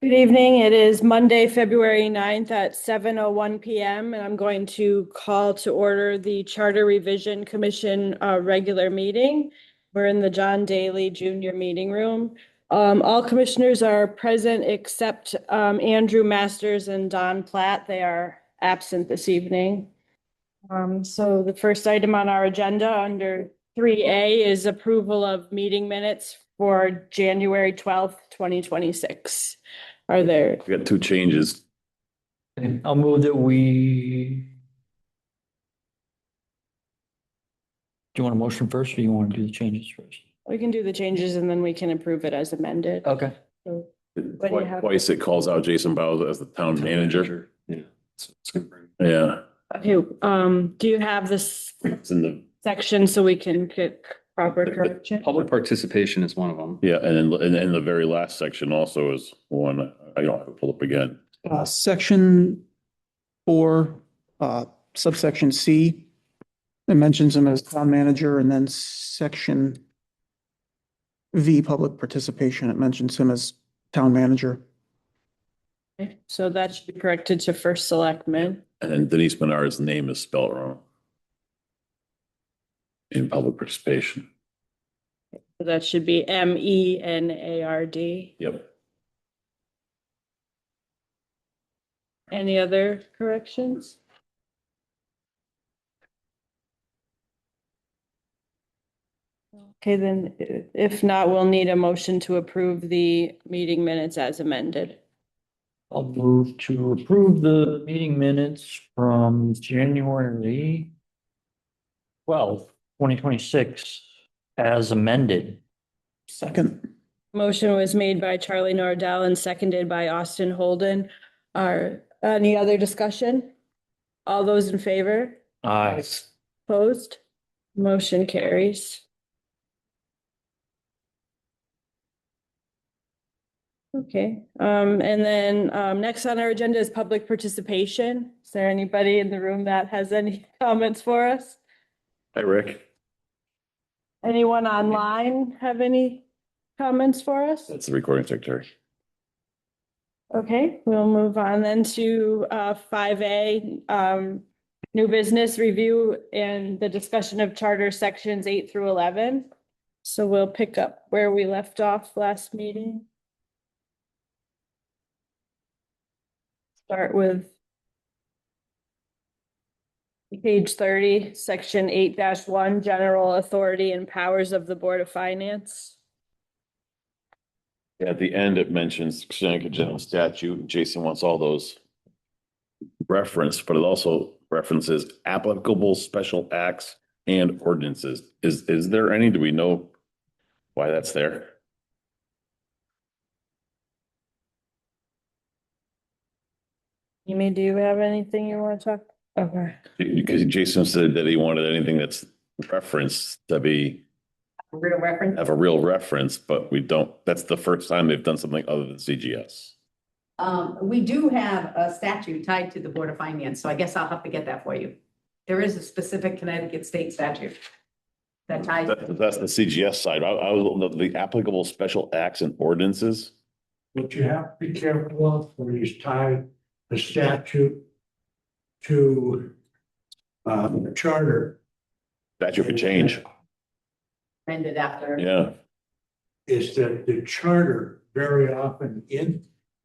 Good evening. It is Monday, February 9th at 7:01 PM, and I'm going to call to order the Charter Revision Commission regular meeting. We're in the John Daly Jr. Meeting Room. All commissioners are present except Andrew Masters and Don Platt. They are absent this evening. So the first item on our agenda under 3A is approval of meeting minutes for January 12th, 2026. Are there, We got two changes. Okay, I'll move that we. Do you want a motion first or do you want to do the changes first? we can do the changes and then we can approve it as amended. Okay. So what do you have? Twice it calls out Jason Bowles as the town manager. Yeah. It's gonna bring. Yeah, Okay, do you have this it's in the, section so we can get proper correction? Public participation is one of them. yeah, and then the very last section also is one, I don't have to pull up again. Section 4, subsection C, it mentions him as town manager, and then section V, public participation, it mentions him as town manager. Okay, so that should be corrected to first selectman. And then Denise Menard's name is spelled wrong. In public participation. So that should be MENARD. Yep. Any other corrections? Okay, then if not, we'll need a motion to approve the meeting minutes as amended. I'll move to approve the meeting minutes from January 12th, 2026 as amended. Second, Motion was made by Charlie Nordell and seconded by Austin Holden. Are any other discussion? All those in favor? Aye. Opposed? Motion carries. Okay, and then next on our agenda is public participation. Is there anybody in the room that has any comments for us? Hi, Rick. Anyone online have any comments for us? That's the recording secretary. Okay, we'll move on then to 5A, new business review and the discussion of charter sections 8 through 11. So we'll pick up where we left off last meeting. Start with page 30, section 8-1, general authority and powers of the Board of Finance. At the end, it mentions Connecticut General Statute, and Jason wants all those referenced, but it also references applicable special acts and ordinances. Is there any, do we know why that's there? Amy, do you have anything you want to talk? Okay. Because Jason said that he wanted anything that's referenced to be, Real reference. have a real reference, but we don't, that's the first time they've done something other than CGS. We do have a statute tied to the Board of Finance, so I guess I'll have to get that for you. There is a specific Connecticut state statute that ties. That's the CGS side. I was, the applicable special acts and ordinances. What you have to be careful of when you tie the statute to the charter Statute could change. Ended after. Yeah. is that the charter very often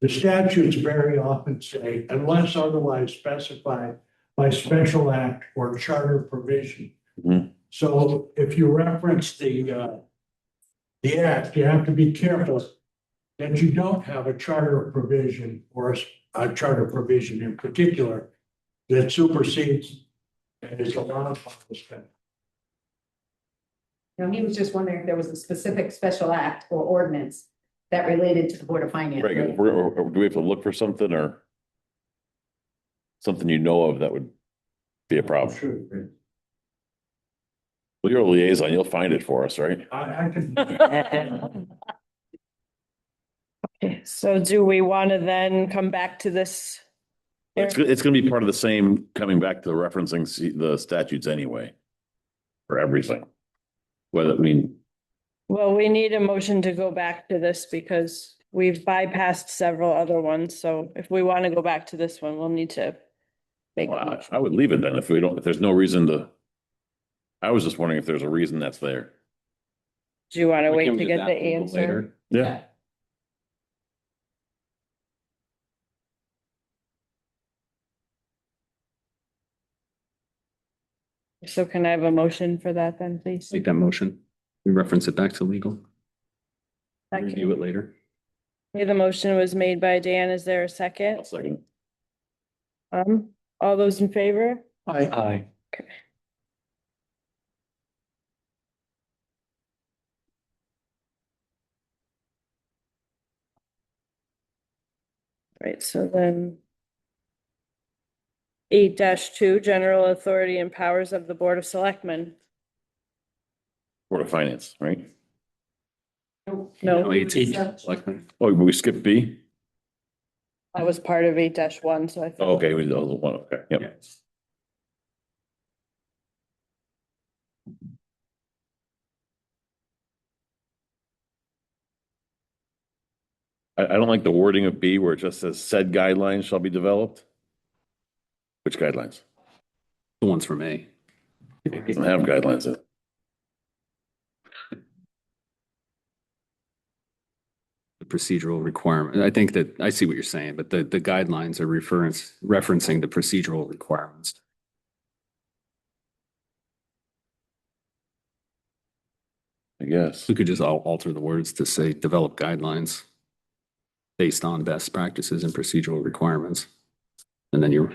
the statutes very often say, unless otherwise specified by special act or charter provision. Mhm. So if you reference the act, you have to be careful that you don't have a charter provision or a charter provision in particular that supersedes and is allowed by the statute. Now, he was just wondering if there was a specific special act or ordinance that related to the Board of Finance. Right, do we have to look for something or something you know of that would be a problem? Sure. Well, you're a liaison, you'll find it for us, right? I can. Okay, so do we want to then come back to this? It's gonna be part of the same, coming back to referencing the statutes anyway. For everything. Whether, I mean, Well, we need a motion to go back to this because we've bypassed several other ones, so if we want to go back to this one, we'll need to make a Well, motion. I would leave it then if we don't, if there's no reason to. I was just wondering if there's a reason that's there. Do you want to We wait can to do get that the a little answer? later. Yeah. So can I have a motion for that then, please? Make that motion. We reference it back to legal. Review it later. Okay, the motion was made by Dan. Is there a I'll second? second. All those in favor? I, Aye. Right, so then 8-2, general authority and powers of the Board of Selectmen. Board of Finance, right? No, 18, selectmen. Oh, we skipped B? that was part of 8-1, so I Oh, thought. okay, we did the one, okay, yep. I don't like the wording of B where it just says said guidelines shall be developed. Which guidelines? The ones from A. It doesn't have guidelines in it. The procedural requirement. I think that, I see what you're saying, but the guidelines are referencing the procedural requirements. I guess. We could just alter the words to say develop guidelines based on best practices and procedural requirements. And then your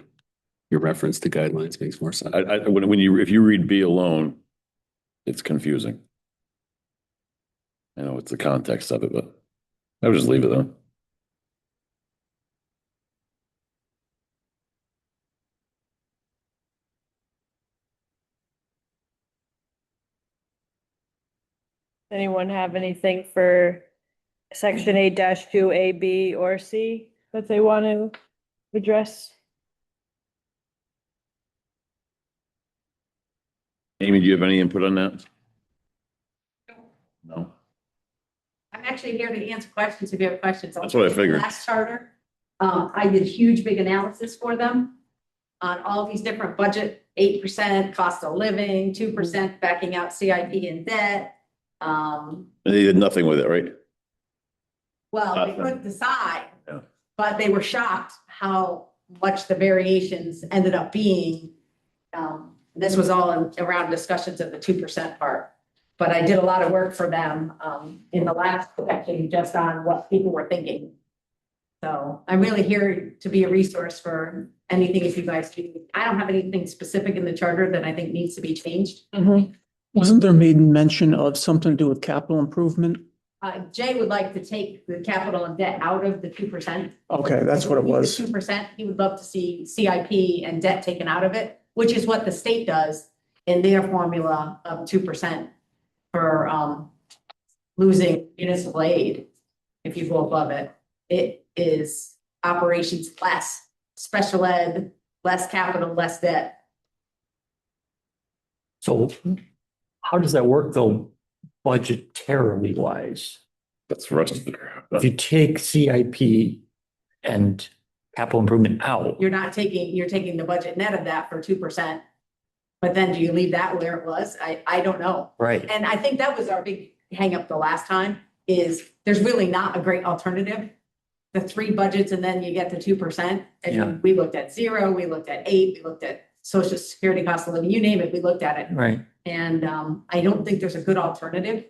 reference to guidelines makes more sense. If you read B alone, it's confusing. I know it's the context of it, but I would just leave it though. Anyone have anything for section 8-2, A, B, or C that they want to address? Amy, do you have any input on that? No. I'm actually here to answer questions if you have questions. That's what I figured. Last charter, I did a huge big analysis for them on all these different budget, 8% cost of living, 2% backing out CIP and debt. And they did nothing with it, right? Well, they Nothing. couldn't decide. Yeah. But they were shocked how much the variations ended up being. This was all around discussions of the 2% part. But I did a lot of work for them in the last section just on what people were thinking. So I'm really here to be a resource for anything if you guys do. I don't have anything specific in the charter that I think needs to be changed. wasn't there made mention of something to do with capital improvement? Jay would like to take the capital and debt out of the 2%. Okay, that's what it was. 2%, he would love to see CIP and debt taken out of it, which is what the state does in their formula of 2% for losing municipal aid. If you go above it, it is operations less, special ed, less capital, less debt. So how does that work though, budgetarily wise? That's the rest of If you take CIP and capital improvement out, You're taking the budget net of that for 2%. But then do you leave that where it was? I don't know. right? And I think that was our big hangup the last time, is there's really not a great alternative. The 3 budgets and then you get to 2%. Yeah. And we looked at 0, we looked at 8, we looked at social security cost of living, you name it, we looked at it. Right. And I don't think there's a good alternative.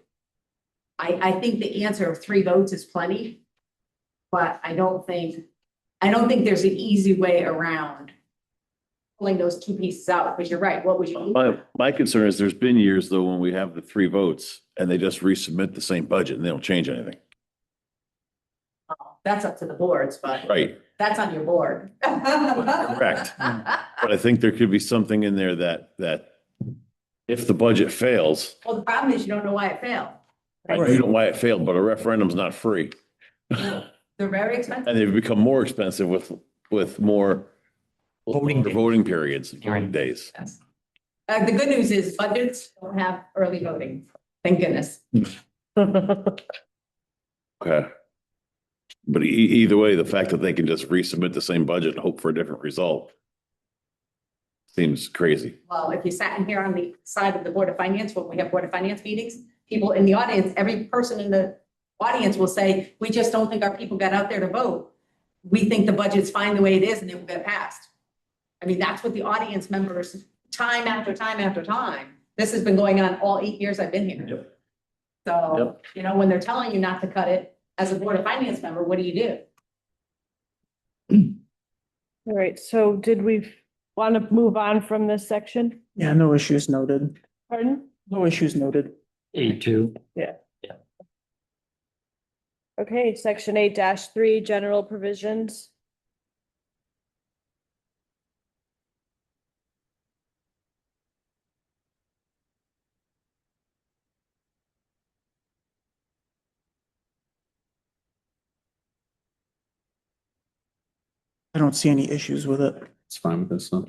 I think the answer of 3 votes is plenty. But I don't think there's an easy way around pulling those 2 pieces out, because you're right, what would you? My concern is there's been years though, when we have the 3 votes and they just resubmit the same budget and they don't change anything. That's up to the boards, but Right. that's on your board. Correct. But I think there could be something in there that if the budget fails, Well, the problem is you don't know why it failed. I know you don't know why it failed, but a referendum's not free. They're very expensive. And they've become more expensive with more Voting days. voting periods, voting Right. days. Yes. The good news is budgets don't have early voting. Thank goodness. Okay. But either way, the fact that they can just resubmit the same budget and hope for a different result seems crazy. Well, if you sat in here on the side of the Board of Finance, when we have Board of Finance meetings, people in the audience, every person in the audience will say, we just don't think our people got out there to vote. We think the budget's fine the way it is and it will get passed. I mean, that's what the audience members, time after time after time, this has been going on all 8 years I've been here. Yep. So, you know, when they're telling you not to cut it, as a Board of Finance member, what do? All right, so did we want to move on from this section? Yeah, no issues noted. Pardon? No issues noted. A2. Okay, section 8-3, general provisions. I don't see any issues with it. It's fine with this stuff.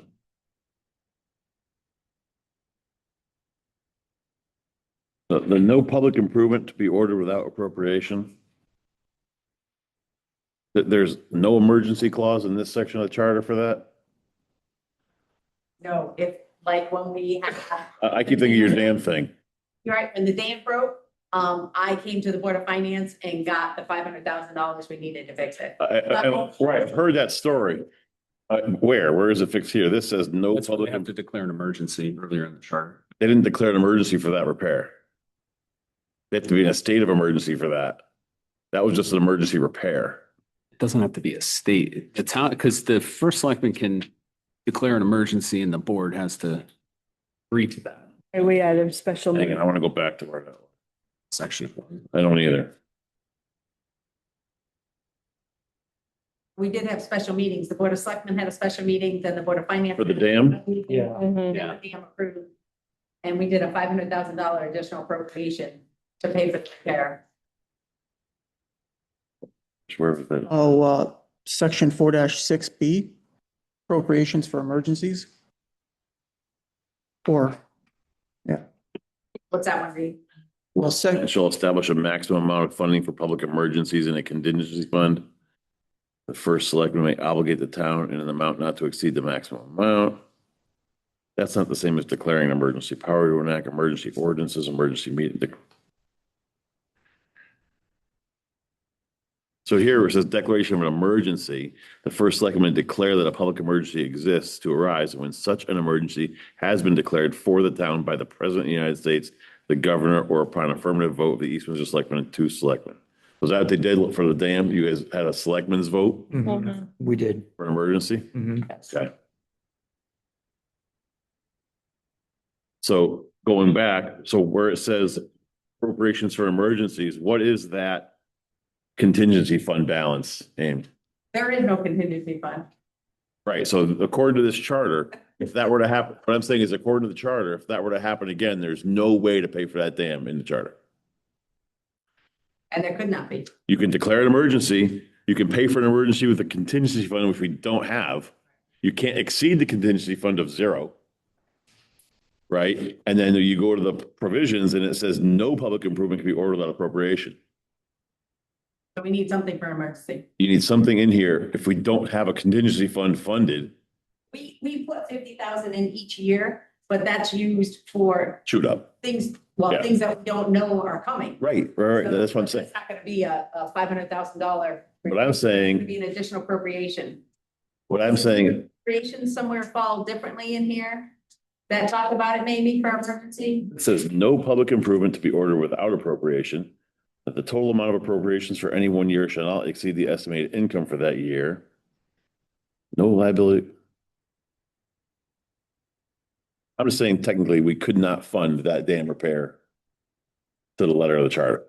The no public improvement to be ordered without appropriation. There's no emergency clause in this section of the charter for that? No, if, like, when we have. I keep thinking your damn thing. You're right, when the dam broke, I came to the Board of Finance and got the $500,000 we needed to fix it. Right, I've heard that story. Where is it fixed here? This says no That's why public, they have to declare an emergency earlier in the charter. they didn't declare an emergency for that repair. They have to be in a state of emergency for that. That was just an emergency repair. It doesn't have to be a state, the town, because the first selectman can declare an emergency and the board has to agree to that And we had a special Hang on, meeting. I want to go back to where that was. section. I don't either. We did have special meetings. The Board of Selectmen had a special meeting, then the Board of Finance. For the dam? Yeah. Mhm. Yeah, the dam approved. And we did a $500,000 additional appropriation to pay for the repair. Where was that? Oh, section 4-6B, appropriations for emergencies. Or, What's that one read? well, And shall establish a maximum amount of funding for public emergencies in a contingency fund. The first selectman may obligate the town in an amount not to exceed the maximum amount. That's not the same as declaring an emergency. Power to enact emergency ordinances, emergency meeting. So here it says declaration of an emergency. The first selectman declare that a public emergency exists to arise when such an emergency has been declared for the town by the president of the United States, the governor, or upon affirmative vote of the East Windsor Selectmen and 2 selectmen. Was that what they did for the dam? You guys had a selectmen's vote Mhm. We did. for an emergency? Mhm. Okay. So going back, so where it says appropriations for emergencies, what is that contingency fund balance, Amy? There is no contingency fund. Right, so according to this charter, if that were to happen, what I'm saying is according to the charter, if that were to happen again, there's no way to pay for that dam in the charter. And there could not be. You can declare an emergency, you can pay for an emergency with a contingency fund, which we don't have. You can't exceed the contingency fund of 0. Right? And then you go to the provisions and it says no public improvement can be ordered without appropriation. So we need something for emergency. You need something in here. If we don't have a contingency fund funded, We put 50,000 in each year, but that's used for shoot up. things, Yeah. things that we don't know are coming. Right. So That's what I'm saying. It's not gonna be a $500,000. What I'm It's saying, gonna be an additional appropriation. what I'm saying, Appropriations somewhere fall differently in here that talk about it maybe for emergency. it says no public improvement to be ordered without appropriation. That the total amount of appropriations for any one year shall not exceed the estimated income for that year. No liability. I'm just saying technically, we could not fund that dam repair to the letter of the charter.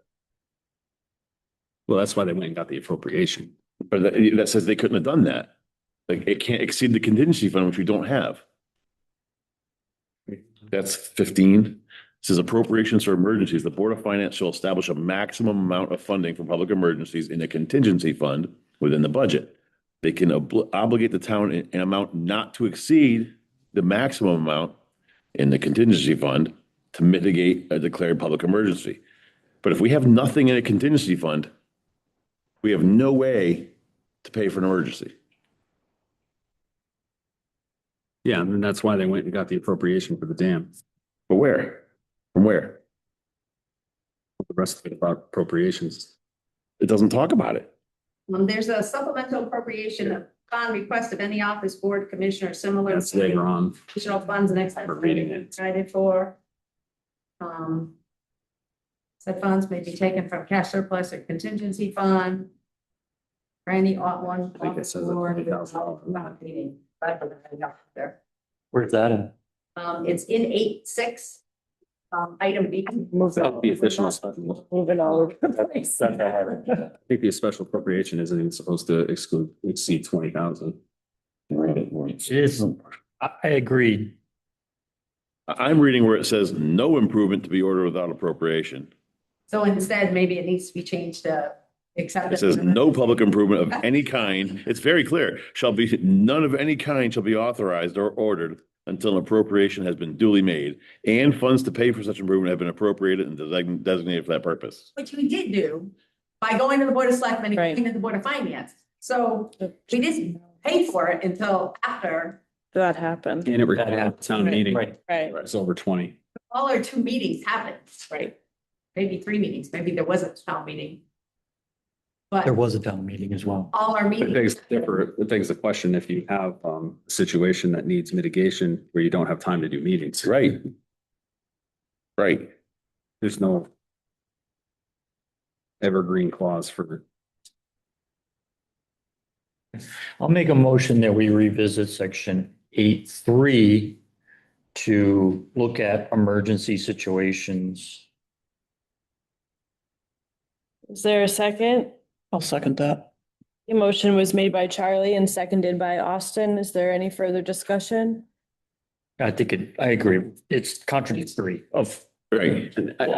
Well, that's why they went and got the appropriation. But that says they couldn't have done that. Like, it can't exceed the contingency fund, which we don't have. That's 15. It says appropriations for emergencies. The Board of Finance shall establish a maximum amount of funding for public emergencies in a contingency fund within the budget. They can obligate the town in an amount not to exceed the maximum amount in the contingency fund to mitigate a declared public emergency. But if we have nothing in a contingency fund, we have no way to pay for an emergency. Yeah, and that's why they went and got the appropriation for the dam. But where? From where? The rest of it about appropriations. It doesn't talk about it. There's a supplemental appropriation upon request of any office, board, commissioner, similar. That's later on. Additional funds and expenses We're reading it. provided for. Said funds may be taken from cash surplus or contingency fund. For any one. I think it says it, $20,000. Meeting. There. Where's that in? It's in 8.6. Item B. The official stuff. Moving all over the place. I think the special appropriation isn't even supposed to exceed 20,000. It is, I agreed. I'm reading where it says no improvement to be ordered without appropriation. So instead, maybe it needs to be changed to accept. It says no public improvement of any kind. It's very clear. None of any kind shall be authorized or ordered until an appropriation has been duly made and funds to pay for such improvement have been appropriated and designated for that purpose. Which we did do by going to the Board of Selectmen and Right. going to the Board of Finance. So we didn't pay for it until after That happened, And it required a town meeting. Right. right, It's over 20. all our 2 meetings happened, right. maybe 3 meetings, maybe there wasn't a town meeting. There But was a town meeting as well. all our It begs, meetings, it begs the question, if you have a situation that needs mitigation where you don't have time to do meetings. Right. Right. There's no evergreen clause for, I'll make a motion that we revisit section 8.3 to look at emergency situations. Is there a second? I'll second that. The motion was made by Charlie and seconded by Austin. Is there any further discussion? I agree. It's contradictory of Right.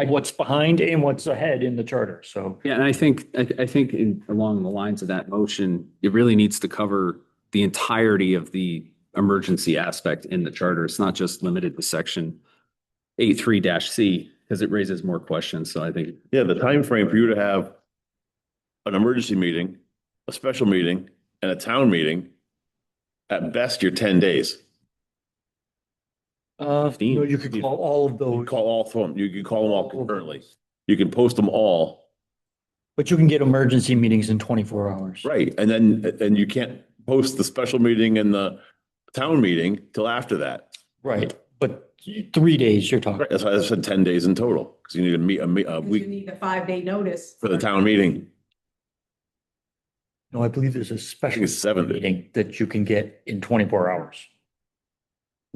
what's behind and what's ahead in the charter. So yeah, and I think along the lines of that motion, it really needs to cover the entirety of the emergency aspect in the charter. It's not just limited to section 8.3-C because it raises more questions. So I think Yeah, the time frame for you to have an emergency meeting, a special meeting, and a town meeting, at best, you're 10 days. you could call all of You those, can call all of them. You can call them all concurrently. You can post them all. but you can get emergency meetings in 24 hours. Right. And you can't post the special meeting and the town meeting till after that. Right. But 3 days you're talking. Right. That's why I said 10 days in total, because you need to meet a you week need a 5-day notice. for the town meeting. No, I believe there's a I special think it's 7 days. meeting that you can get in 24 hours.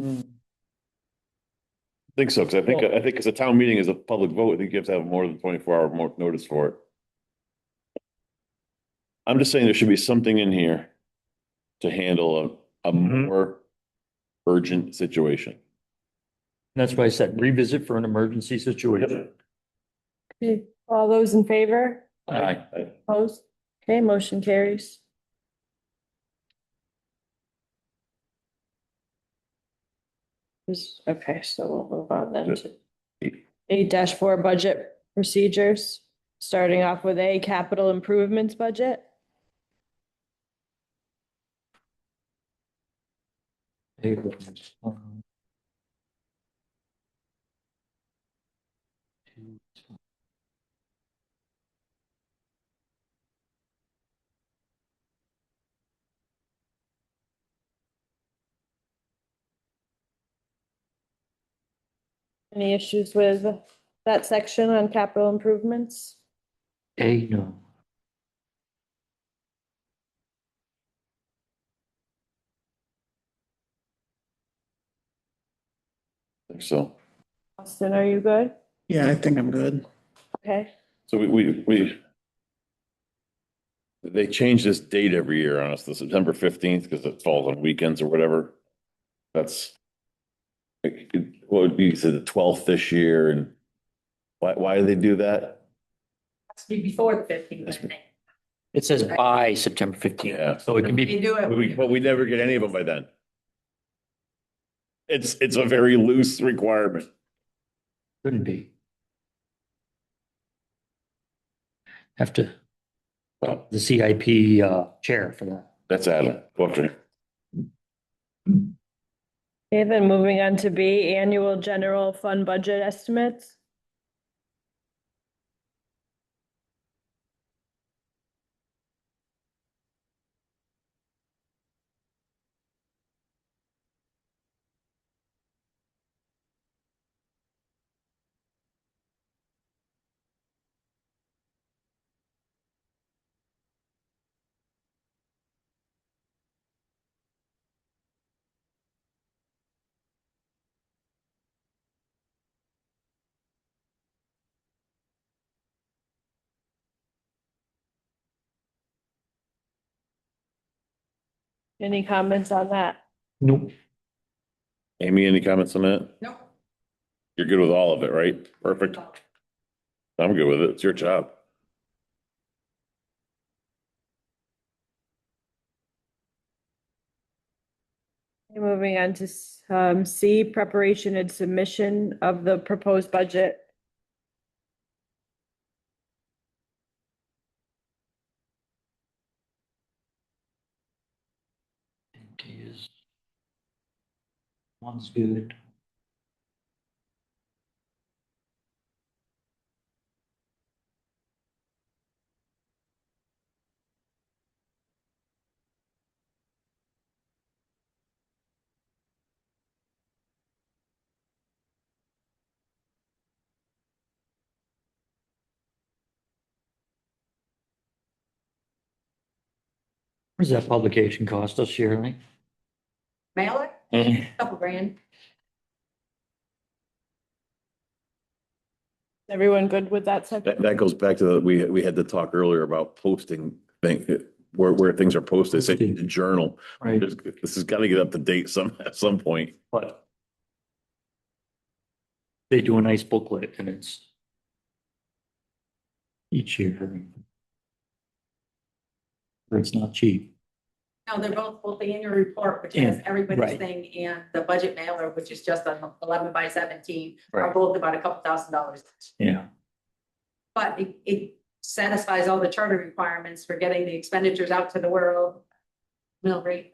I think so, because I think because a town meeting is a public vote, I think you have to have more than 24-hour more notice for it. I'm just saying there should be something in here to handle a Mhm. more urgent situation. That's why I said revisit for an emergency situation. Okay, all those in favor? Aye. Opposed? Okay, motion carries. Okay, so we'll move on then to 8-4 budget procedures. Starting off with A, capital improvements budget. Any issues with that section on capital improvements? A, no. So, Austin, are you good? Yeah, I think I'm good. Okay, so they change this date every year on us, the September 15th, because it falls on weekends or whatever. That's what would be, so the 12th this year, and why do they do that? Has to be before the 15th, I think. It says by September 15th. Yeah. So it can They be, do it. But we never get any of them by then. It's a very loose requirement. couldn't be. Have to, the CIP chair for that. That's Adam. Okay. Okay, then moving on to B, annual general fund budget estimates. Any comments on that? Nope. Amy, any comments on that? Nope. You're good with all of it, right? Perfect. I'm good with it. It's your job. Okay, moving on to C, preparation and submission of the proposed budget. One's good. What does that publication cost us yearly? Mailer, Mhm. couple grand. Everyone good with that section? That goes back to, we had to talk earlier about posting where things are posted, say the journal. Right. This has got to get up to date at some point. But they do a nice booklet and it's each year. But it's not cheap. No, they're both the annual report, which has And- everybody's right. thing, and the budget mailer, which is just on 11 by 17, are Right. both about a couple $1,000. Yeah. But it satisfies all the charter requirements for getting the expenditures out to the world. Mill rate,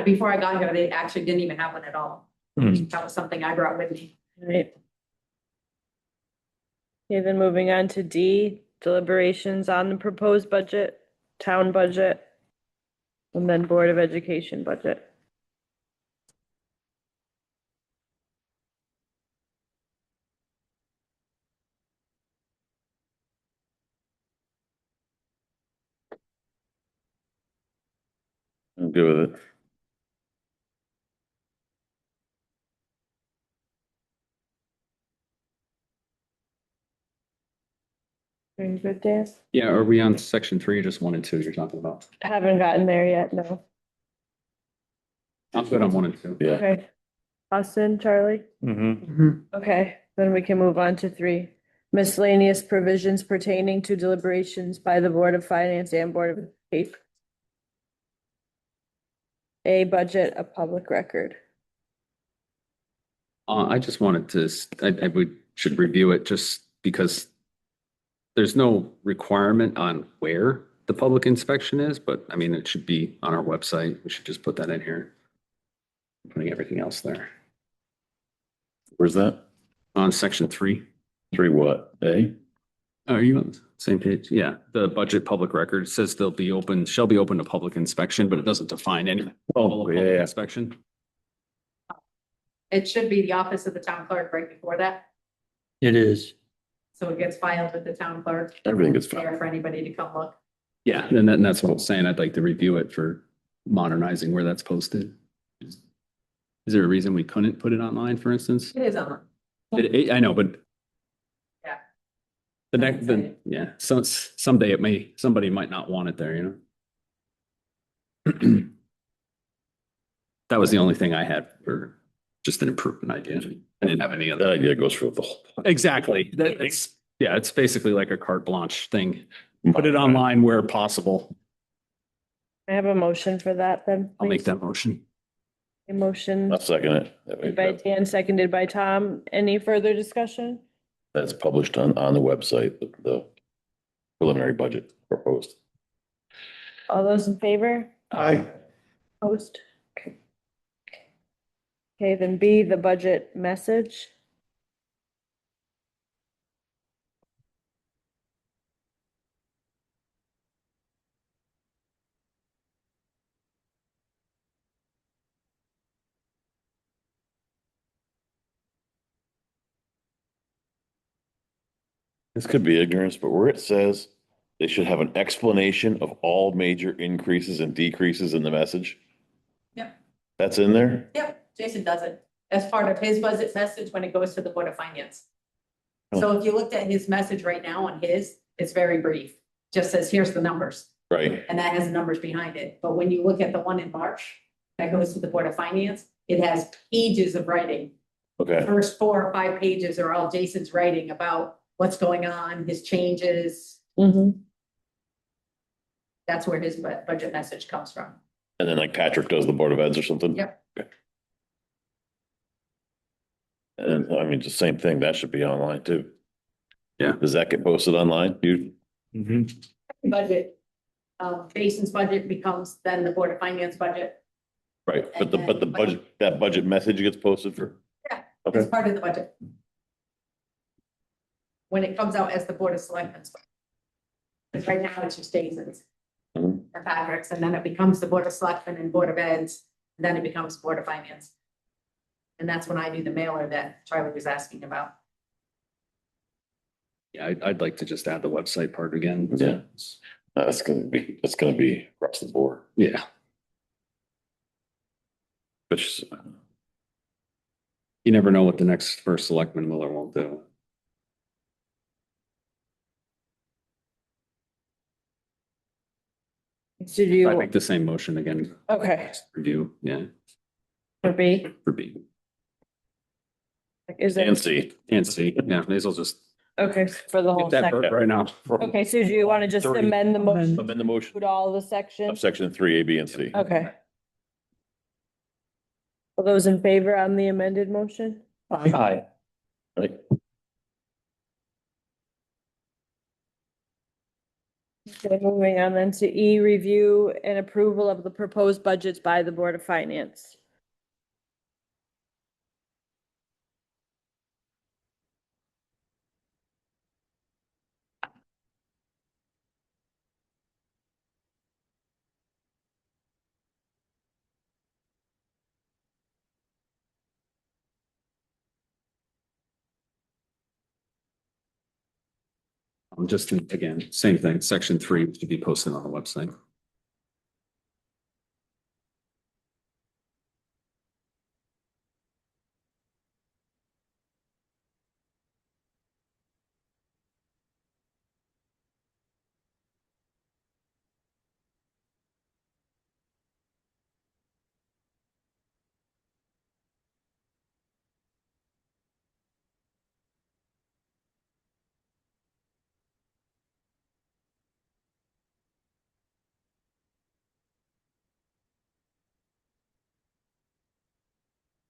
before I got here, they actually didn't even have one at all. Hmm. That was something I brought with me. Right. Okay, then moving on to D, deliberations on the proposed budget, town budget, and then Board of Education budget. I'm good with it. Very good, Dan. Yeah, are we on section 3, just 1 and 2 you're talking about? Haven't gotten there yet, no. I'm good on 1 and 2. Yeah. Okay. Austin, Charlie? Mm-hmm. Mhm. Okay, then we can move on to 3. Miscellaneous provisions pertaining to deliberations by the Board of Finance and Board of Education. A budget, a public record. I just wanted to, should review it just because there's no requirement on where the public inspection is, but I mean, it should be on our website. We should just put that in here. Putting everything else there. Where's that? On section 3. 3 what? A? Are you on the same page? Yeah, the budget public record says they'll be open, shall be open to public inspection, but it doesn't define any. Oh, public yeah. Inspection. It should be the office of the town clerk right before that, It is. so it gets filed with the town clerk. Everything gets There filed. for anybody to come look. Yeah, and that's what I'm saying. I'd like to review it for modernizing where that's posted. Is there a reason we couldn't put it online, for instance? It is on. I know, but. Yeah. Yeah, so someday somebody might not want it there, you know? That was the only thing I had for just an improvement idea. I didn't have any That other. idea goes through the whole. Exactly. It's basically like a carte blanche thing. Put it online where possible. I have a motion for that then. I'll make please. that motion. A motion I'll second it. That way made by Dan, seconded by Tom. Any further discussion? That's published on the website, the preliminary budget. proposed. All those in favor? Aye. Opposed? Okay. Okay, then B, the budget message. This could be ignorance, but where it says they should have an explanation of all major increases and decreases in the message. Yep. That's in there? Yep, Jason does it as part of his budget message when it goes to the Board of Finance. So if you looked at his message right now on his, it's very brief. Just says, here's the numbers, Right. and that has the numbers behind it. But when you look at the one in March that goes to the Board of Finance, it has pages of writing. Okay. First 4 or 5 pages are all Jason's writing about what's going on, his changes. Mm-hmm. That's where his budget message comes from. And then like Patrick does the Board of Eds or something? Yep. Okay. And I mean, the same thing, that should be online too. Yeah. Does that get posted online? You, Budget, Jason's budget becomes then the Board of Finance budget. right, but the budget, that budget message gets posted for? Yeah. Okay, It's part of the budget. When it comes out as the Board of Selectmen's. Because right now it's just Jason's. Mhm. Or Patrick's, and then it becomes the Board of Selectmen and Board of Eds, and then it becomes Board of Finance. And that's when I do the mailer that Charlie was asking about. Yeah, I'd like to just add the website part again. Yeah. That's gonna be across the board, Yeah, which, you never know what the next first selectman will or won't do. So do I you, make the same motion again, okay, review, yeah, for B, for B is and it, C. and C. Yeah, may as well just okay, for the whole get that section? vote right now. Okay, so do you want to just Three. amend the motion, Amend the motion to all the of sections? section 3, A, B, and C. Okay. All those in favor on the amended motion? Aye. Aye. Right? Okay, moving on then to E, review and approval of the proposed budgets by the Board of Finance. Just again, same thing, section 3 to be posted on the website.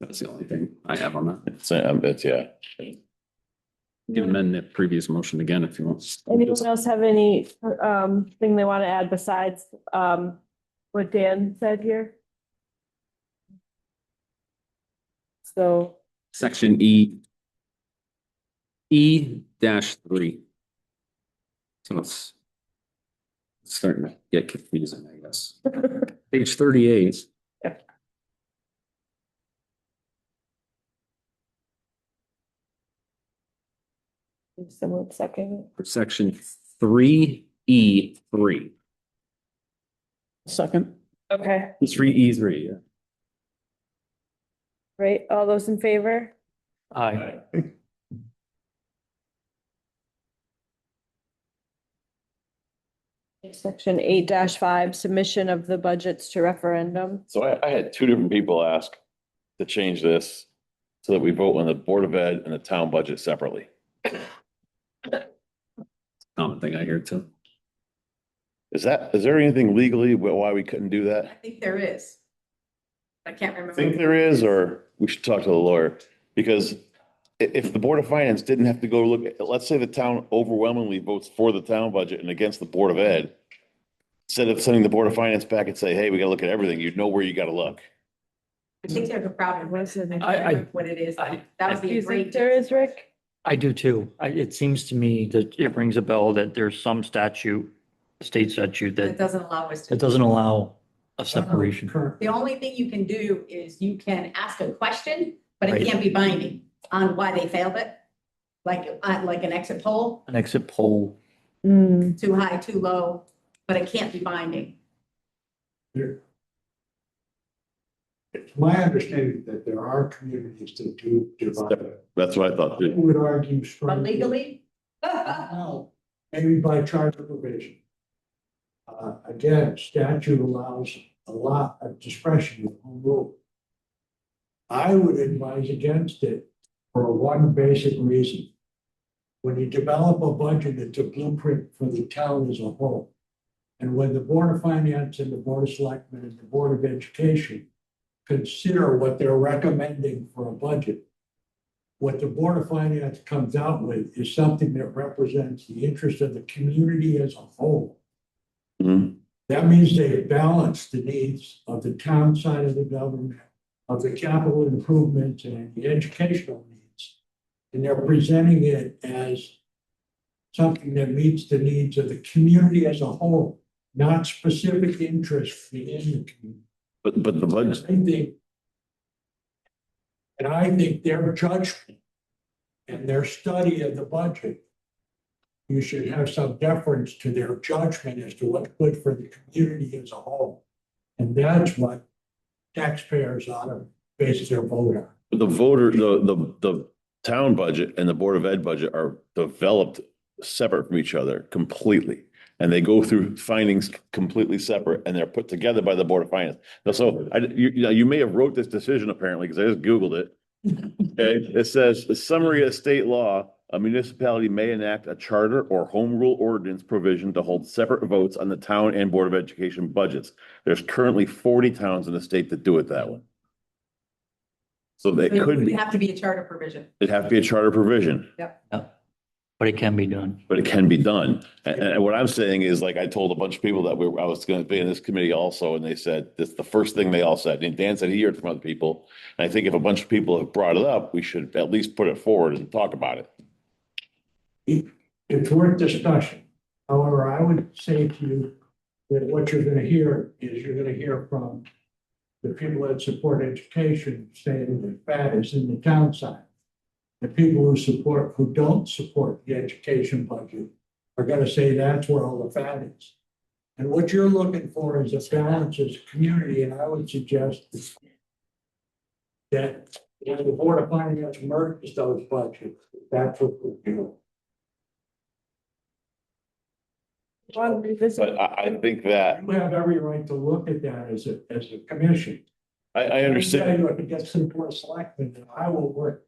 That's the only thing I have on that. It's, yeah. You can amend the previous motion again if you want. Anyone else have any, thing they want to add besides, what Dan said here? So, Section E-3. So it's starting to get confusing, I guess. Page 38. someone second. For section 3E3. Second. Okay, 3E3, yeah. right, all those in favor? Aye. Section 8-5, submission of the budgets to referendum. So I had 2 different people ask to change this so that we vote on the Board of Ed and the town budget separately. Common thing I hear too. Is there anything legally why we couldn't do I that? think there is. I can't remember. Think there is, or we should talk to the lawyer, because if the Board of Finance didn't have to go look, let's say the town overwhelmingly votes for the town budget and against the Board of Ed. Instead of sending the Board of Finance back and say, hey, we gotta look at everything, you'd know where you gotta look. I think there's a problem with I- what it is. I- That would be a You think great. there is, Rick? I do too. It seems to me that it rings a bell that there's some statute, state statute That that, doesn't allow us to. that doesn't allow a separation. Current- The only thing you can do is you can ask a question, but it Right. can't be binding on why they failed it. Like an exit poll, An exit poll. Hmm. too high, too low, but it can't be binding. There- It's my understanding that there are communities that do divide. That's what I thought I too. would argue But strongly. legally, Well, maybe by charter provision. Again, statute allows a lot of discretion with home rule. I would advise against it for one basic reason. When you develop a budget, it's a blueprint for the town as a whole. And when the Board of Finance and the Board of Selectmen and the Board of Education consider what they're recommending for a budget, what the Board of Finance comes out with is something that represents the interest of the community as a whole. Mhm. That means they balance the needs of the town side of the government, of the capital improvements and the educational needs. And they're presenting it as something that meets the needs of the community as a whole, not specific interests within the community. But the budget, I think their judgment and their study of the budget, you should have some deference to their judgment as to what's good for the community as a whole. And that's what taxpayers ought to base their vote on. the voter, the town budget and the Board of Ed budget are developed separate from each other completely. And they go through findings completely separate and they're put together by the Board of Finance. Now, so you may have wrote this decision apparently, because I just Googled it. Okay, it says, the summary of state law, a municipality may enact a charter or home rule ordinance provision to hold separate votes on the town and Board of Education budgets. There's currently 40 towns in the state that do it that way. So they it could would be, have to be a charter provision. it'd have to be a charter provision. But it can be done. But it can be done. And what I'm saying is, like, I told a bunch of people that I was going to be in this committee also, and they said, this, the first thing they all said, and Dan said he heard from other people. And I think if a bunch of people have brought it up, we should at least put it forward and talk about it. It's worth discussion. However, I would say to you that what you're gonna hear is you're gonna hear from the people that support education saying that fat is in the town side. The people who don't support the education budget are gonna say that's where all the fat is. And what you're looking for is a balance as a community, and I would suggest that if the Board of Finance merges those budgets, that's what we'll do. Want to revisit? But I think that, You have every right to look at that as a commission. I understand, If it gets to the Board of Selectmen, then I will work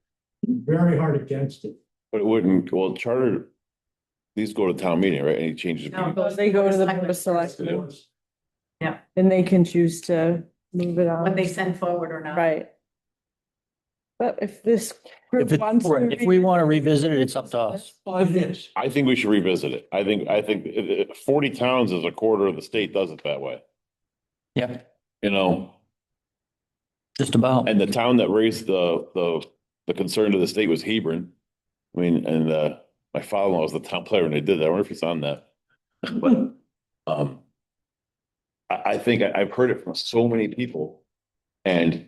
very hard against it. but it wouldn't, well, charter, these go to town meeting, right? Any changes? No, it Well, goes they go to the Board of Selectmen. Selectmen, and they can choose to move it on. What they send forward or not. Right. But if this group If wants to. if we want to revisit it, it's up to us. Well, it is. I think we should revisit it. I think 40 towns is a quarter of the state does it that way, Yeah, you know? just about. And the town that raised the concern to the state was Hebron. I mean, and my father-in-law was the town player when they did that. I wonder if he's on that. But I think I've heard it from so many people. And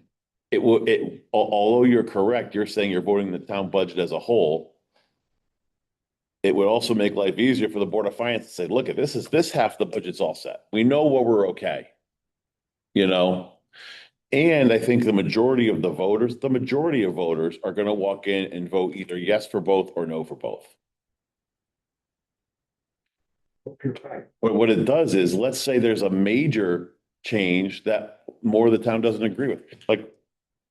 although you're correct, you're saying you're voting the town budget as a whole. It would also make life easier for the Board of Finance to say, look, at this half the budget's all set. We know what we're okay. You know? And I think the majority of voters are gonna walk in and vote either yes for both or no for both. You're right. What it does is, let's say there's a major change that more of the town doesn't agree with, like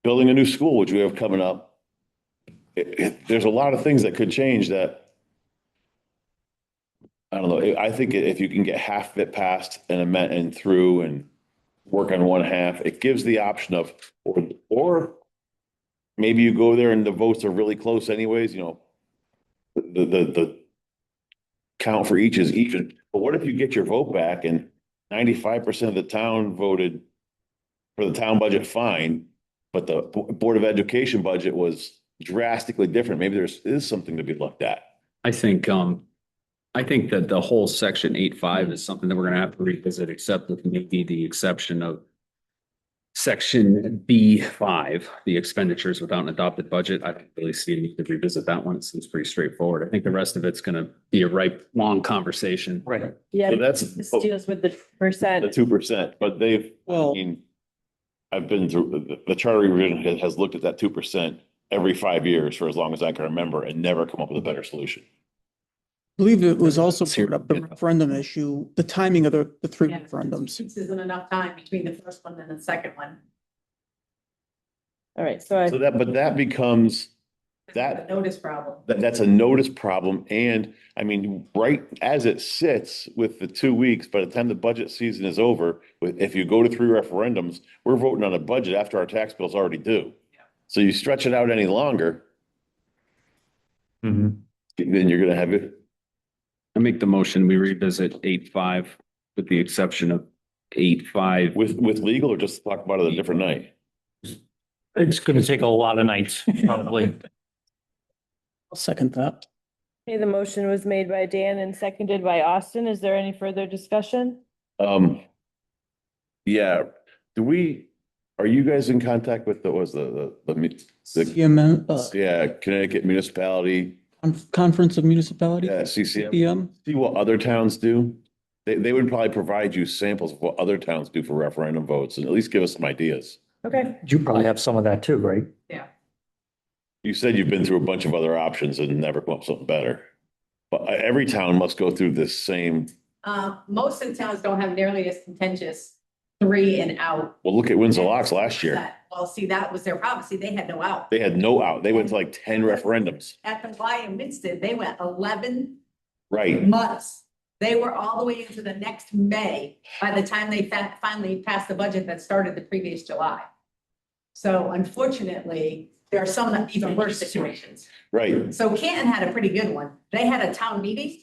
building a new school, which we have coming up. There's a lot of things that could change that. I don't know. I think if you can get half of it passed and amend and through and work on one half, it gives the option of, or maybe you go there and the votes are really close anyways, you know. The count for each is even, but what if you get your vote back and 95% of the town voted for the town budget fine, but the Board of Education budget was drastically different? Maybe is something to be looked at. I think that the whole section 8.5 is something that we're gonna have to revisit, except with maybe the exception of section B5, the expenditures without an adopted budget. I don't really see a need to revisit that one. It seems pretty straightforward. I think the rest of it's gonna be a ripe, long conversation. Right. Yeah, So that's this deals with the percent. the 2%, but I Well, mean, I've been through, the charter revision has looked at that 2% every 5 years for as long as I can remember and never come up with a better solution. I believe it was also Let's hear brought up the it. referendum issue, the timing of the three Yeah. referendums. 2 weeks isn't enough time between the first one and the second one. All right, so So that becomes, A notice problem. that's a notice problem. And I mean, right as it sits with the 2 weeks, by the time the budget season is over, if you go to 3 referendums, we're voting on a budget after our tax bill's already due. So you stretch it out any longer, Mhm. then you're gonna have it. I make the motion, we revisit 8.5 with the exception of 8.5. With legal or just talk about it a different night? It's gonna take a lot of nights, probably. I'll second that. okay, the motion was made by Dan and seconded by Austin. Is there any further discussion? Yeah, are you guys in contact with CMM, yeah, Connecticut Municipality, Conference of Municipalities, yeah, CCM? CM. See what other towns do? They would probably provide you samples of what other towns do for referendum votes and at least give us some ideas. Okay, You probably have some of that too, right? You said you've been through a bunch of other options and never come up with something better. But every town must go through this same, Most of the towns don't have nearly as contentious 3 and out. well, look at Windsor Locks last year. Well, see, that was their problem. See, they had no out. They had no out. They went to like 10 referendums. At the Y in Winston, they went 11 Right. months. They were all the way into the next May by the time they finally passed the budget that started the previous July. So unfortunately, there are some even worse situations. Right. So Canton had a pretty good one. They had a town meeting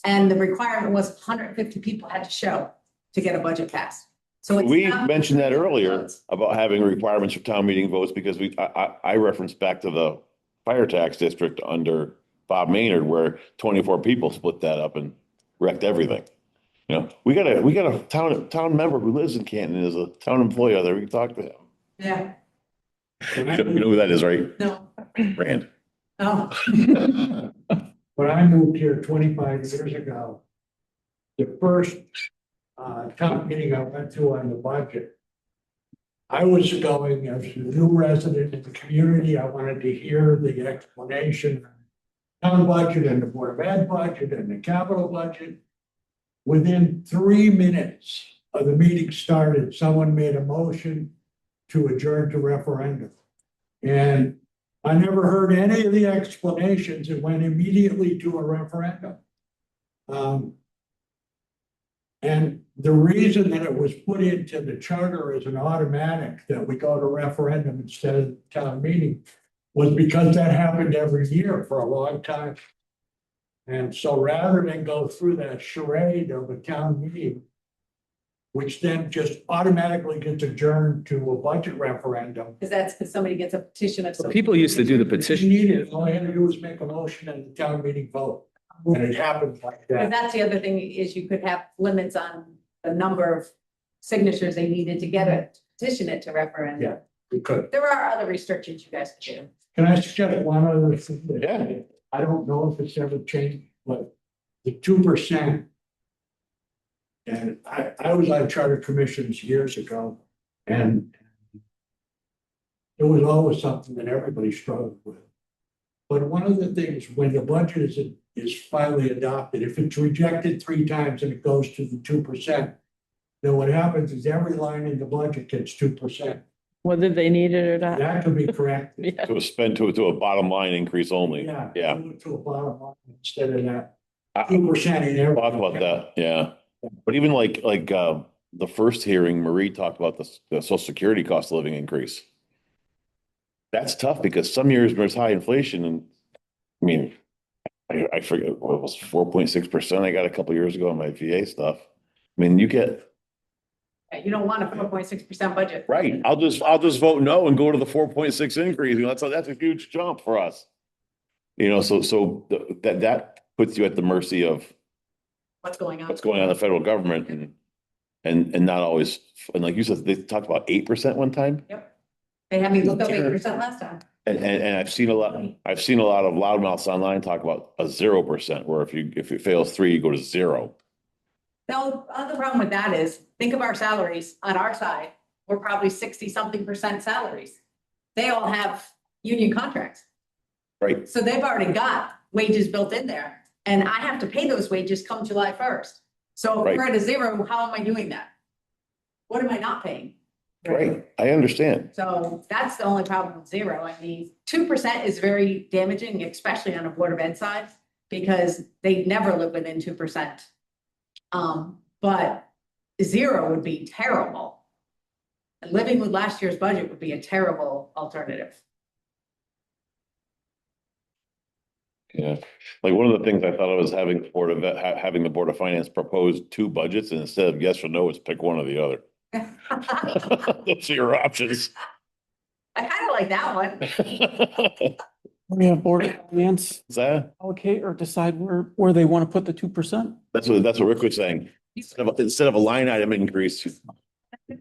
and the requirement was 150 people had to show to get a budget passed. So it's We not- mentioned that earlier about having requirements for town meeting votes because I referenced back to the fire tax district under Bob Maynard where 24 people split that up and wrecked everything. You know, we got a town member who lives in Canton and is a town employee out there. We can talk to him. Yeah, You know who that is, right? no, Rand. no. When I moved here 25 years ago, the first town meeting I went to on the budget, I was going as a new resident in the community. I wanted to hear the explanation. Town budget and the Board of Ed budget and the capital budget. Within 3 minutes of the meeting started, someone made a motion to adjourn to referendum. And I never heard any of the explanations. It went immediately to a referendum. And the reason that it was put into the charter as an automatic that we go to referendum instead of town meeting was because that happened every year for a long time. And so rather than go through that charade of a town meeting, which then just automatically gets adjourned to a budget referendum. Because that's because somebody gets a petition of. So people used to do the If you petition. needed, all I had to do was make a motion and the town meeting vote. And it happened like Because that. that's the other thing is you could have limits on the number of signatures they needed to get it, petition it to referendum. Yeah. We could. There are other restrictions you guys could do. Can I suggest one other thing? that- Yeah. I don't know if it's ever changed, but the 2%. And I was on charter commissions years ago and it was always something that everybody struggled with. But one of the things, when the budget is finally adopted, if it's rejected 3 times and it goes to the 2%, then what happens is every line in the budget gets 2%. whether they need it or not. That could be corrected. Yeah. To spend to a bottom line increase only. Yeah. Yeah. Move it to a bottom line instead of that I- 2% in every. Talk about that, yeah. But even like the first hearing, Marie talked about the social security cost of living increase. that's tough because some years there's high inflation and, I mean, I forget what it was 4.6% I got a couple years ago on my VA stuff. I mean, you get, You don't want a 4.6% budget. right, I'll just vote no and go to the 4.6 increase. You know, that's a huge jump for us. You know, so that puts you at the mercy of What's going on? what's going on in the federal government and not always, and like you said, they talked about 8% one time. They had me look up 8% last time. And I've seen a lot of loudmouths online talk about a 0%, where if it fails 3, you go to 0. The other problem with that is, think of our salaries on our side, we're probably 60-something% salaries. They all have union contracts. Right. So they've already got wages built in there, and I have to pay those wages come July 1st. So if we're at a 0, how am I doing that? What am I not paying? Right. I understand. So that's the only problem with 0. I mean, 2% is very damaging, especially on a Board of Ed side, because they never live within 2%. But 0 would be terrible. And living with last year's budget would be a terrible alternative. Yeah. Like one of the things I thought I was having the Board of Finance propose 2 budgets, and instead of yes or no, it's pick one or the other. Those are your options. I kind of like that one. We have Board of Finance Is that, allocate or decide where they want to put the 2%. that's what Rick was saying. Instead of a line item increase,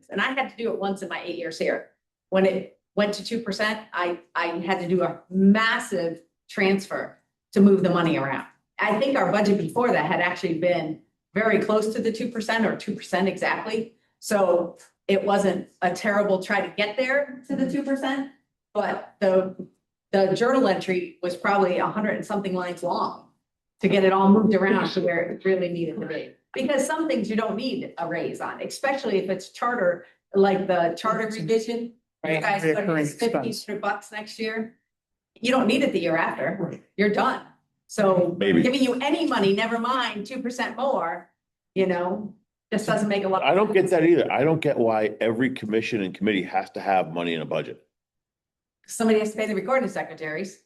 And I had to do it once in my 8 years here. When it went to 2%, I had to do a massive transfer to move the money around. I think our budget before that had actually been very close to the 2% or 2% exactly. So it wasn't a terrible try to get there to the 2%, but the journal entry was probably 100 and something lines long to get it all moved around to where it really needed to be. Because some things you don't need a raise on, especially if it's charter, like the charter revision. You guys put in Reoccurring expense. $1,500 next year. You don't need it the year after. Right. You're done. So Maybe. giving you any money, never mind 2% more, just doesn't make a lot. I don't get that either. I don't get why every commission and committee has to have money in a budget. Somebody has to pay the recording secretaries.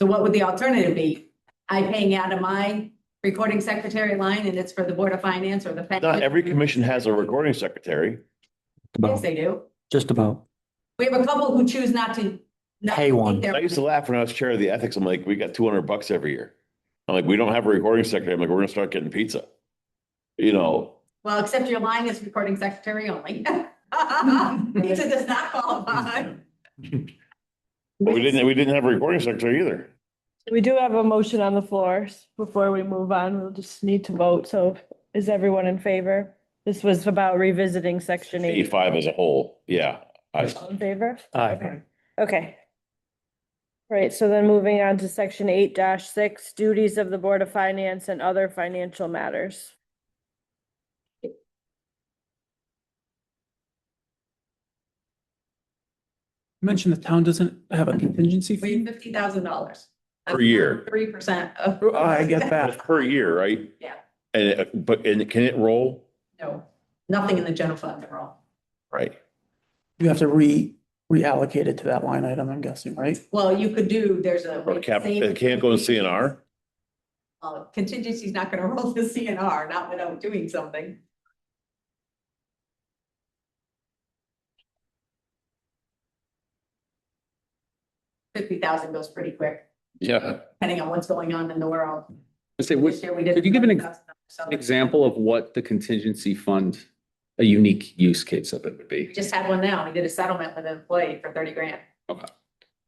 So what would the alternative be? I paying out of my recording secretary line and it's for the Board of Finance or the. Not every commission has a recording secretary. Yes, they do. Just about. We have a couple who choose not to. Pay one. I used to laugh when I was chair of the ethics. I'm like, we got $200 every year. I'm like, we don't have a recording secretary. I'm like, we're gonna start getting pizza. Well, except your line is recording secretary only. Pizza does not qualify. But we didn't have a recording secretary either. We do have a motion on the floor. Before we move on, we'll just need to vote. So is everyone in favor? This was about revisiting section 8. 85 as a whole, yeah. All in favor? Aye. Okay. Right, so then moving on to section 8-6, duties of the Board of Finance and other financial matters. You mentioned the town doesn't have a contingency We fee. have $50,000. Per year. 3% of. I get That's that. per year, right? Yeah. And can it roll? No, nothing in the general fund at all. Right. You have to reallocate it to that line item, I'm guessing, right? Well, you could do, there's a. Or it can't go in CNR? Contingency is not gonna roll the CNR, not without doing something. $50,000 goes pretty quick, Yeah. depending on what's going on in the world. I say, This year we did could you give an $100,000. example of what the contingency fund, a unique use case of it would We be? just had one now. We did a settlement with an employee for 30 grand. Okay.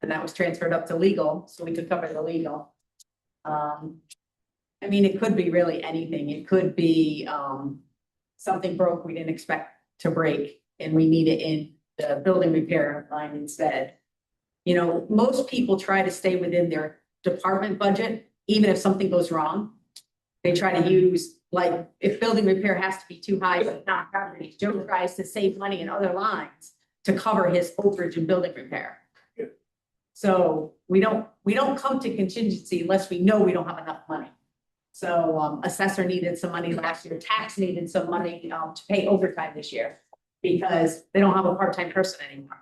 And that was transferred up to legal, so we could cover the legal. I mean, it could be really anything. It could be, something broke we didn't expect to break and we need it in the building repair line instead. Most people try to stay within their department budget, even if something goes wrong. They try to use, like, if building repair has to be too high, but not covered, Joe tries to save money in other lines to cover his overage in building repair. So we don't come to contingency unless we know we don't have enough money. So assessor needed some money last year, tax needed some money to pay overtime this year. because they don't have a part-time person anymore.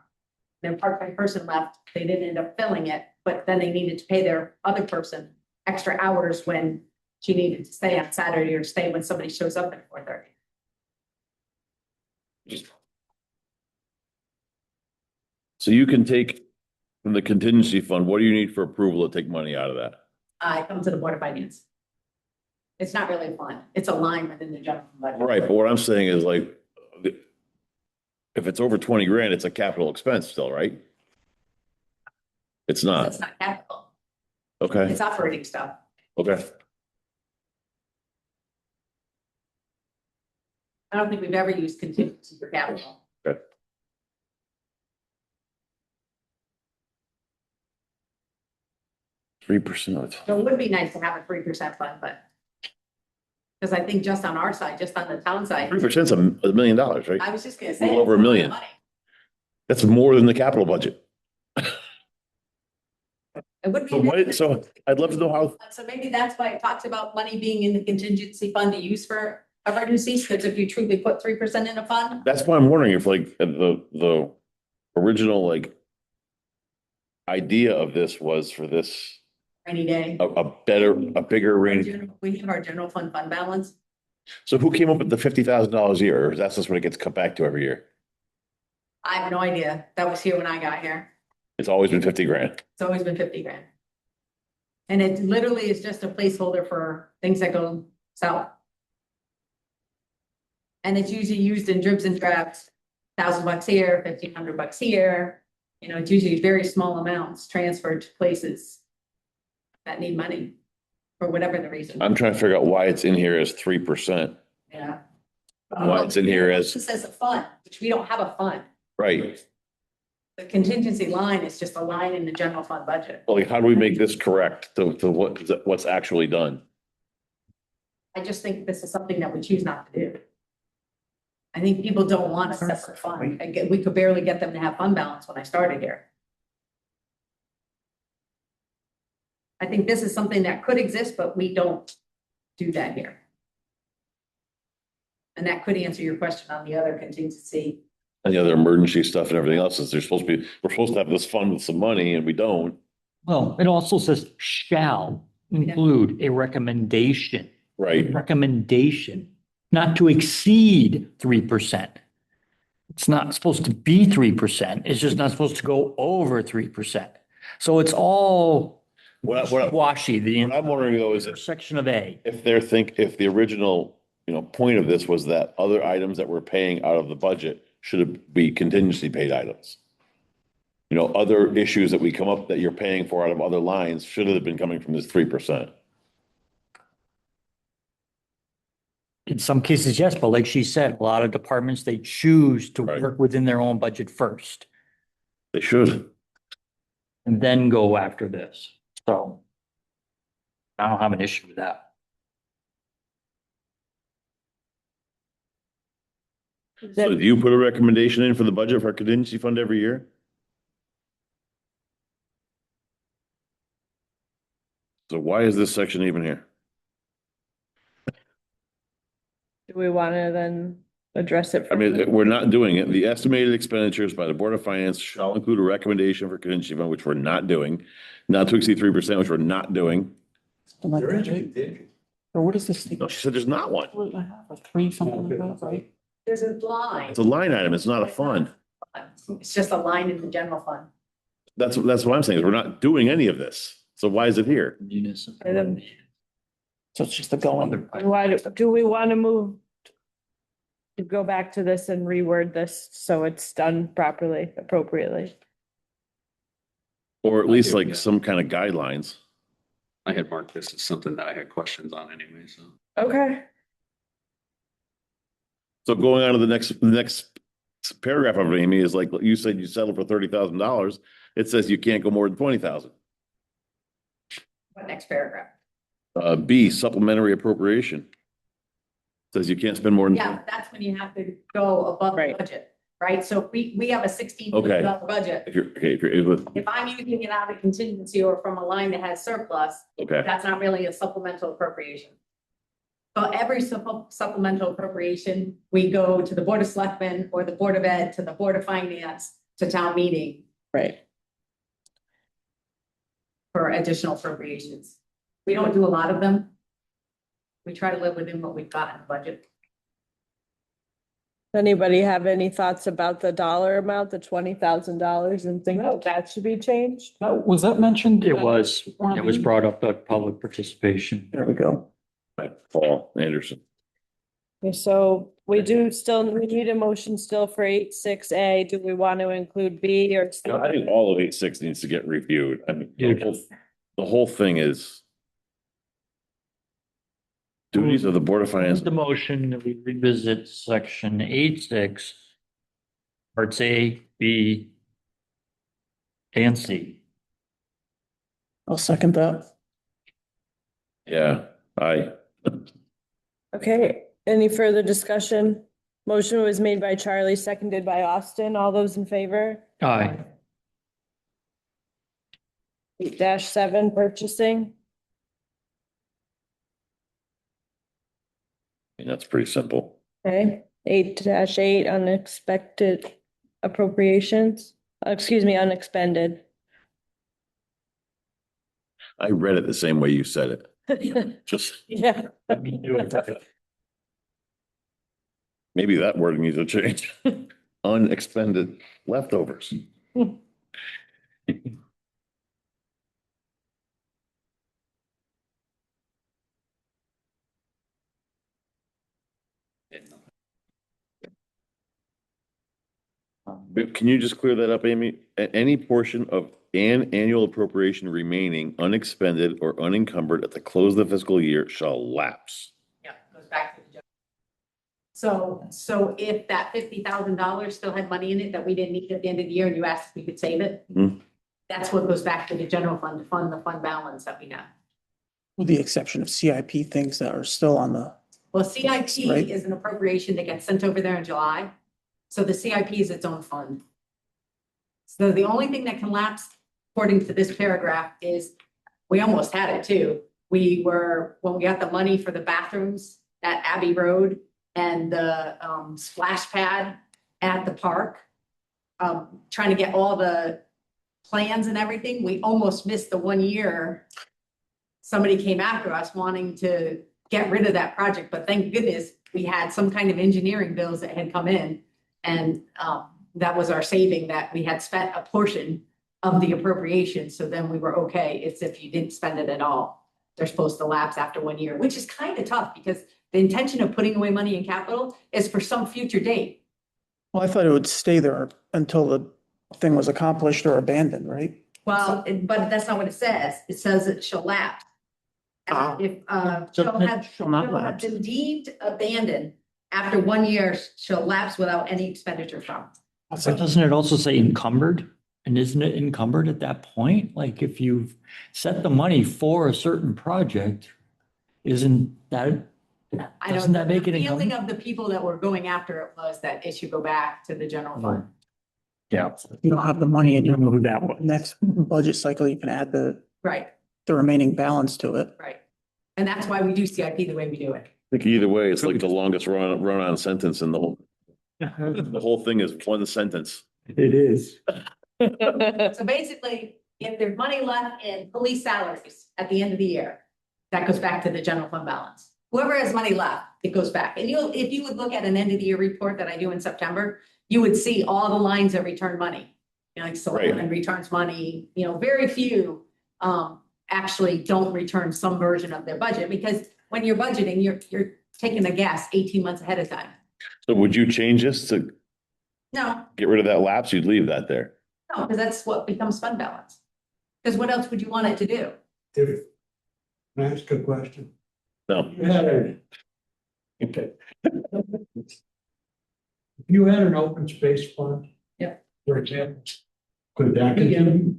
Their part-time person left, they didn't end up filling it, but then they needed to pay their other person extra hours when she needed to stay on Saturday or stay when somebody shows up at 4:30. So you can take from the contingency fund, what do you need for approval to take money out of that? I come to the Board of Finance. It's not really a fund, it's a line within the general fund budget. Right, but what I'm saying is like, if it's over 20 grand, it's a capital expense still, right? It's not, That's not capital, okay, it's operating stuff. okay. I don't think we've ever used contingency for capital. 3%. So it would be nice to have a 3% fund, but. Because I think just on our side, just on the town side, 3% is $1 million, right? I was just gonna say. Little over it's $1 lot of million. money. That's more than the capital budget. It would be. So what, so I'd love to know how, So maybe that's why it talks about money being in the contingency fund to use for emergencies, because if you truly put 3% in a fund. that's why I'm wondering if like the original like idea of this was for this, Rainy day. a bigger range. We have our general fund balance. So who came up with the $50,000 a year, or that's just what it gets cut back to every year? I have no idea. That was here when I got here. It's always been 50 grand. It's always been 50 grand. And it literally is just a placeholder for things that go south. And it's usually used in dribs and drabs, $1,000 here, $1,500 here. You know, it's usually very small amounts transferred to places that need money for whatever the reason. I'm trying to figure out why it's in here as 3%. Yeah. Why it's in here as, This says a fund, which we don't have a fund. right. The contingency line is just a line in the general fund budget. Well, like, how do we make this correct to what's actually done? I just think this is something that we choose not to do. I think people don't want a separate fund. Again, we could barely get them to have fund balance when I started here. I think this is something that could exist, but we don't do that here. And that could answer your question on the other contingency. And the other emergency stuff and everything else is we're supposed to have this fund with some money and we don't. Well, it also says shall include a recommendation. Right. Recommendation not to exceed 3%. It's not supposed to be 3%. It's just not supposed to go over 3%. So it's all What washy, the I'm wondering though is if section of A. if the original, point of this was that other items that we're paying out of the budget should be contingency paid items. Other issues that we come up that you're paying for out of other lines should have been coming from this 3%. In some cases, yes, but like she said, a lot of departments, they choose to Right. work within their own budget first They should. and then go after this. So I don't have an issue with that. So do you put a recommendation in for the budget for a contingency fund every year? So why is this section even here? Do we want to then address it? I mean, we're not doing it. The estimated expenditures by the Board of Finance shall include a recommendation for contingency fund, which we're not doing. Not to exceed 3%, which we're not doing. There is a contingency. Or what is this? No, she said there's not one. A 3 something like that, right? There's a line. It's a line item. It's not a fund. It's just a line in the general fund. That's what I'm saying, is we're not doing any of this. So why is it here? Municipal. And then- So it's just the going. Why do we want to move? To go back to this and reword this so it's done properly, appropriately? Or at least like Yeah. some kind of guidelines. I had marked this as something that I had questions on anyway, so. Okay. So going on to the next paragraph of it, Amy, is like, you said you settled for $30,000. It says you can't go more than 20,000. What next paragraph? B, supplementary appropriation. Says you can't spend more than. Yeah, but that's when you have to go above the Right. budget, right? So if we have a $16 Okay. million budget. If you're with, If I'm using it out of contingency or from a line that has surplus, okay, that's not really a supplemental appropriation. But every supplemental appropriation, we go to the Board of Selectmen or the Board of Ed, to the Board of Finance, to town meeting Right. for additional appropriations. We don't do a lot of them. We try to live within what we've got in the budget. Anybody have any thoughts about the dollar amount, the $20,000, and think that should be changed? Was that mentioned? It was brought up at public participation. There we go. By Paul Anderson. Okay, so we need a motion still for 8.6A. Do we want to include B or? I think all of 8.6 needs to get reviewed. I mean, the whole thing is duties of the Board of Finance. The motion that we revisit section 8.6, parts A, B, and C. I'll second that. Yeah, Okay, any further discussion? Motion was made by Charlie, seconded by Austin. All those in favor? Aye. 8-7 purchasing. and that's pretty simple. Okay, 8-8 unexpected appropriations, unexpended. I read it the same way you said it. Just Yeah, Let me do it. maybe that word needs a change. Unexpended leftovers. But can you just clear that up, Amy? Any portion of an annual appropriation remaining unexpended or unencumbered at the close of the fiscal year shall lapse. Yeah, goes back to the general. So if that $50,000 still had money in it that we didn't need at the end of the year and you asked if we could save it, Mhm. that's what goes back to the general fund to fund the fund balance that we have. With the exception of CIP things that are still on the, Well, CIP Right. is an appropriation that gets sent over there in July. So the CIP is its own fund. So the only thing that can lapse, according to this paragraph, is, we almost had it too. When we got the money for the bathrooms at Abbey Road and the splash pad at the park, trying to get all the plans and everything, we almost missed the 1 year. Somebody came after us wanting to get rid of that project, but thank goodness we had some kind of engineering bills that had come in. And that was our saving, that we had spent a portion of the appropriation, so then we were okay. It's if you didn't spend it at all, they're supposed to lapse after 1 year, which is kind of tough because the intention of putting away money in capital is for some future date. well, I thought it would stay there until the thing was accomplished or abandoned, right? Well, but that's not what it says. It says it shall lapse. Ah. If, Shall not shall have lapse. been deemed abandoned after 1 year shall lapse without any expenditure from. But doesn't it also say encumbered? And isn't it encumbered at that point? Like if you've set the money for a certain project, doesn't that make it The feeling encumbered? of the people that were going after it was that it should go back to the general fund. Yeah. You don't have the money in You your know who that was. next budget cycle, you can add the Right, remaining balance to it. right. And that's why we do CIP the way we do it. I think either way, it's like the longest run-on sentence in the whole thing is one sentence. It is. So basically, if there's money left in police salaries at the end of the year, that goes back to the general fund balance. Whoever has money left, it goes back. And if you would look at an end of the year report that I do in September, you would see all the lines that return money. You know, like Sullivan returns money, very few actually don't return some version of their budget, because when you're budgeting, you're taking a guess 18 months ahead of time. So would you change this to No, get rid of that lapse? You'd leave that there. no, because that's what becomes fund balance. Because what else would you want it to do? If, can I ask a question? No. You had okay. If you had an open space fund. Yep. For example, could that We do. continue?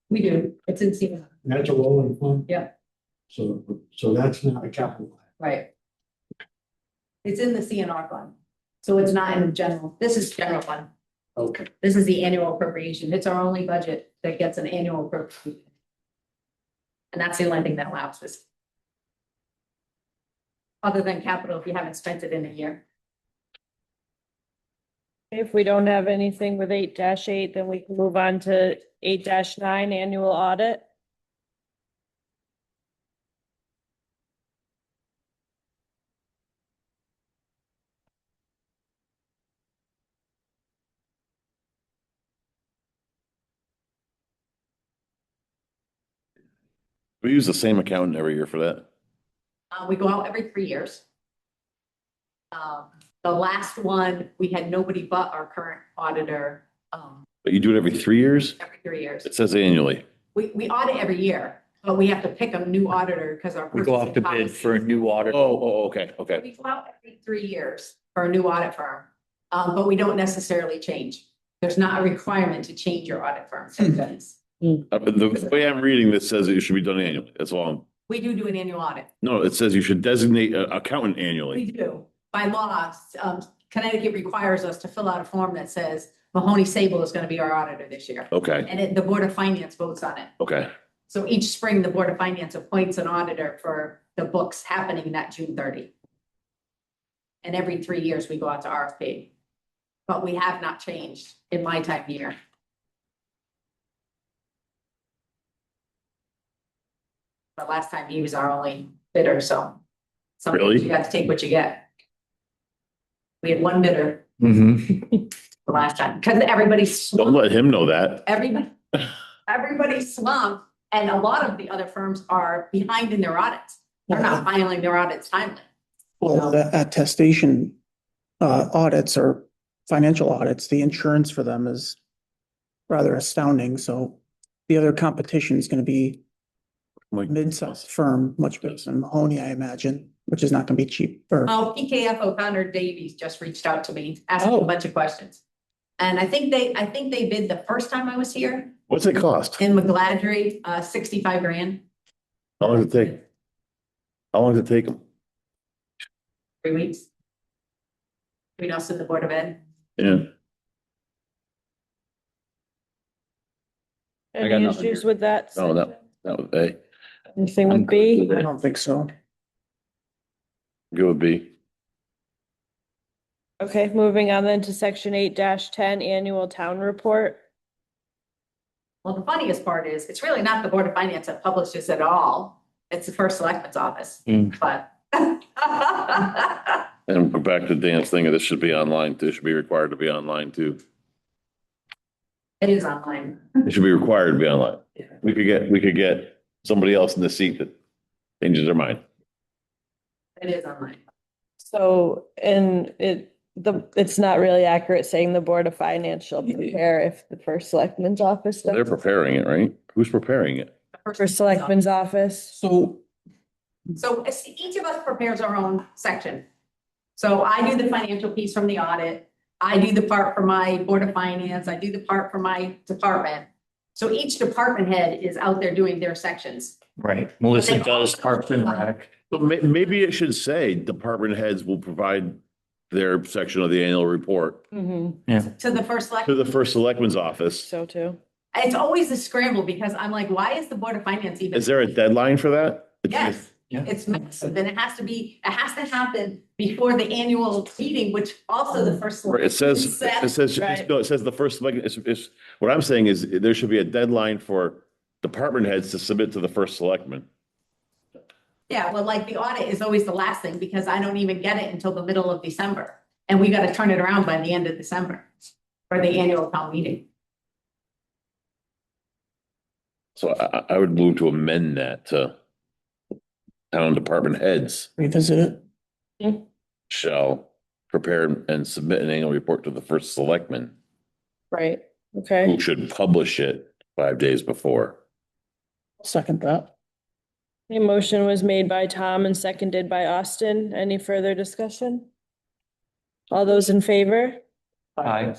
We do, it's in CNR, That's a rolling fund? Yep. So that's not a capital. right? It's in the CNR fund, so it's not in the general, this is general fund. Okay. This is the annual appropriation. It's our only budget that gets an annual appropriation. And that's the only thing that lapses. other than capital if you haven't spent it in a year. If we don't have anything with 8-8, then we can move on to 8-9 annual audit. We use the same accountant every year for that. We go out every 3 years. The last one, we had nobody but our current auditor, But you do it every 3 years? every 3 years. It says annually. We audit every year, but we have to pick a new auditor because our. We go off to purchasing bid for a policies- new audit. Okay, okay. We go out every 3 years for a new audit firm, but we don't necessarily change. There's not a requirement to change your audit firm. Thank goodness. The way I'm reading this says it should be done annually. That's all. We do an annual audit. No, it says you should designate an accountant We annually. do. By law, Connecticut requires us to fill out a form that says Mahoney Sable is going to be our auditor this year. Okay, And the Board of Finance votes on it. okay. So each spring, the Board of Finance appoints an auditor for the books happening that June 30. And every 3 years, we go out to RFP. But we have not changed in my time here. The last time he was our only bidder, so. Sometimes Really? you got to take what you get. We had one bidder Mhm. the last time, because everybody's Don't swamped, let him know that. everybody's swamped, and a lot of the other firms are behind in their audits. They're not filing their audits timely. Well, the attestation audits or financial audits, the insurance for them is rather astounding. So the other competition is going to be Like, mid-sized firm, much bigger than Mahoney, I imagine, which is not going to be cheap. Or Oh, PKF O'Connor Davies just reached out to me, asking a Oh. bunch of questions. And I think they bid the first time I was here what's it cost? in McGladry, 65 grand, How long does it take? How long does it take them? 3 weeks. We know, in the Board of Ed. Yeah. I got Any nothing issues here. with that? No, that was A. Anything I'm with good B? with I it. don't think so. Go with B. Okay, moving on then to section 8-10 annual town report. Well, the funniest part is, it's really not the Board of Finance that publishes it all. It's the First Selectman's Office, Mm. but. And go back to Dan's thing, this should be online, this should be required to be online too. It is online. It should be required to be online. We could get somebody else in the seat that changes their mind. It is online. So, and it's not really accurate saying the Board of Finance shall prepare if the first selectman's office They're does. preparing it, right? Who's preparing it? First selectman's office. So So each of us prepares our own section. So I do the financial piece from the audit. I do the part for my Board of Finance. I do the part for my department. So each department head is out there doing their sections. Right. Melissa They does also- Parks and Rec. But maybe it should say department heads will provide their section of the annual report Mhm, To the first to selectman. the first selectman's office. so too. It's always a scramble because I'm like, why is the Board of Finance even? Is there a deadline for that? Yes, Yeah. it's massive, and it has to happen before the annual meeting, which also the first. Right, it says, Right. no, it says the first, like, it's, what I'm saying is there should be a deadline for department heads to submit to the first selectman. Yeah, well, like the audit is always the last thing because I don't even get it until the middle of December. And we got to turn it around by the end of December for the annual town meeting. So I would move to amend that to town department heads revisit it. shall prepare and submit an annual report to the first selectman, Right, okay. who should publish it 5 days before. Second that. A motion was made by Tom and seconded by Austin. Any further discussion? All those in favor? Aye.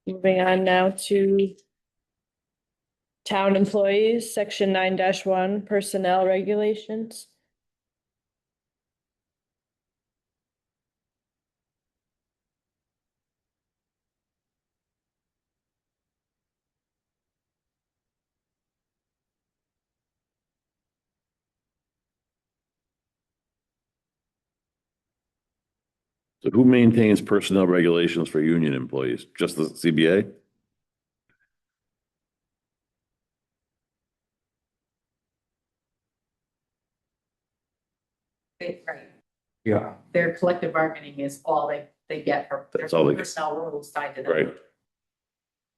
Moving on now to town employees, section 9-1, personnel regulations. So who maintains personnel regulations for union employees? Just the CBA? Right. Yeah. Their collective bargaining is all they get for. That's all they get. Personnel rules tied to them. Right.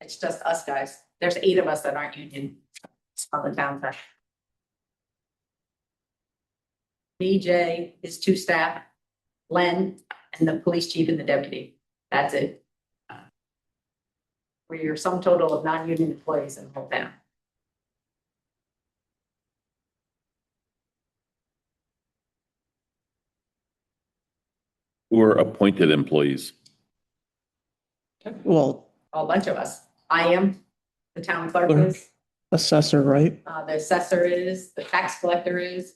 It's just us guys. There's 8 of us that aren't union on the town side. BJ is 2 staff, Len, and the police chief and the deputy. That's it. We're your sum total of non-union employees in the whole town. Who are appointed employees? Well, A whole bunch of us. I am, the town clerk Clerk. is, assessor, right? the assessor is, the tax collector is.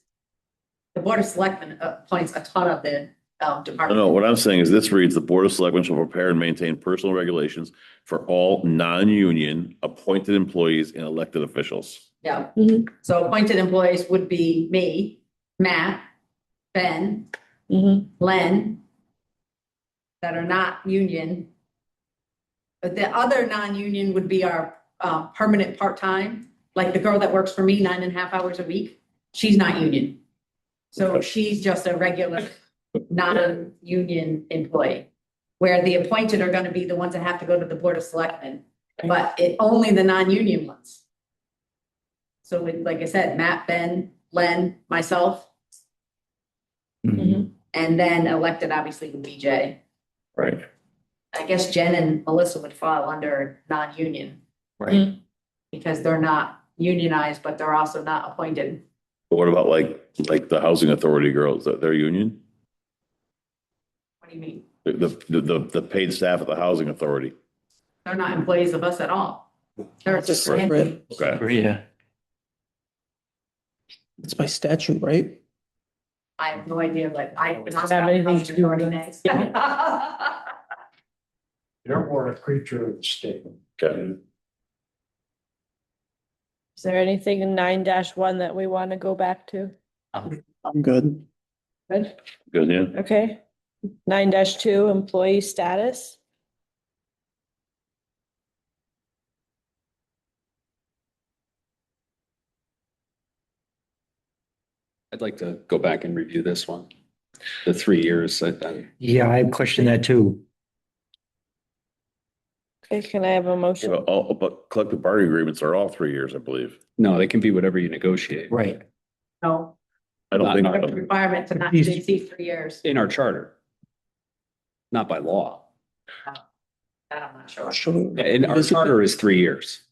The board of selectmen appoints a ton of the No, department. no, what I'm saying is this reads, the Board of Selectmen shall prepare and maintain personal regulations for all non-union appointed employees and elected officials. Yeah. Mhm. So appointed employees would be me, Matt, Ben, Mhm. Len, that are not union. But the other non-union would be our permanent part-time, like the girl that works for me 9.5 hours a week. She's not union. So Okay. she's just a regular, non-union employee. Where the appointed are gonna be the ones that have to go to the Board of Selectmen, but only the non-union ones. So like I said, Matt, Ben, Len, myself, Mhm. and then elected obviously the BJ. Right. I guess Jen and Melissa would fall under non-union Right. because they're not unionized, but they're also not appointed. But what about like the housing authority girls, they're union? What do you mean? The paid staff at the housing authority? They're not employees of us at all. They're Just just, separate. Okay. Yeah. It's by statute, right? I have no idea, like, I. Doesn't have anything to do with it. They're more a creature of the state. Okay. Is there anything in 9-1 that we want to go back to? I'm good. Good, Good, yeah. okay. 9-2, employee status. I'd like to go back and review this one. The 3 years, Yeah, I question that too. Okay, can I have a motion? But collective bargaining agreements are all 3 years, I believe. no, they can be whatever you negotiate. Right. No, I don't Not- think, the requirement to not exceed 3 years. In our charter. Not by law. That I'm not sure. Sure. In our Visit it. charter is 3 years.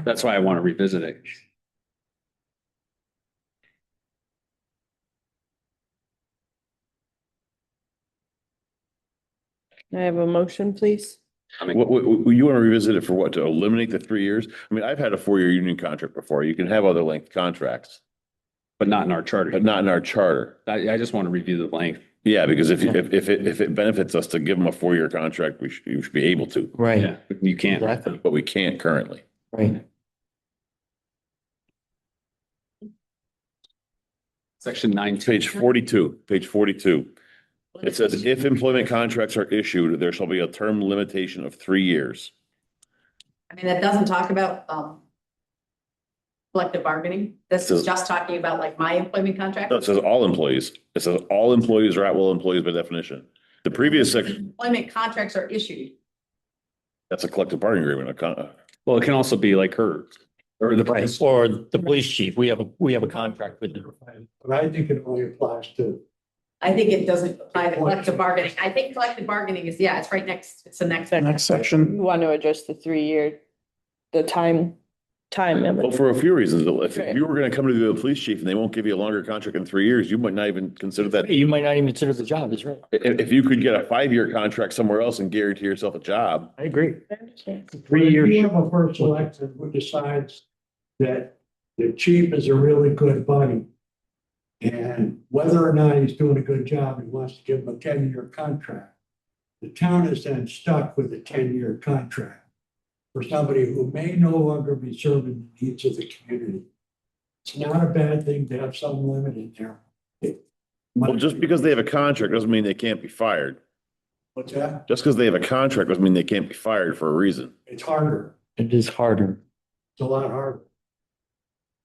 That's why I want to revisit it. Can I have a motion, please? I mean, what, you want to revisit it for what? To eliminate the 3 years? I mean, I've had a 4-year union contract before. You can have other length contracts, but not in our charter. but not in our charter. I just want to review the length. Yeah, because if it benefits us to give them a 4-year contract, you should be able to, Right. Yeah, you can't. Exactly. but we can't currently. Right. Section 9. Page 42. It says, if employment contracts are issued, there shall be a term limitation of 3 years. I mean, that doesn't talk about, collective bargaining. This is just talking about like my employment contract. No, it says all employees. It says all employees are at-will employees by definition. The previous section, Employment contracts are issued. that's a collective bargaining agreement. Well, it can also be like her. Or the Right. Or the police chief. We have a contract with them. But I think it only applies to, I think it doesn't apply to collective bargaining. I think collective bargaining is, yeah, it's right next, it's the next. Next section. You want to address the 3-year, the time Well, limit. for a few reasons. If Right. you were going to come to the police chief and they won't give you a longer contract in 3 years, you might not even consider that. You might not even consider the job, that's right. If you could get a 5-year contract somewhere else and guarantee yourself a job, I agree. if 3 years. you have a first elected who decides that the chief is a really good buddy. And whether or not he's doing a good job, he wants to give him a 10-year contract. The town is then stuck with a 10-year contract for somebody who may no longer be serving the needs of the community. It's not a bad thing to have some limit in there. well, just because they have a contract doesn't mean they can't be fired. What's that? Just because they have a contract doesn't mean they can't be fired for a reason. It's harder. It is harder. It's a lot harder.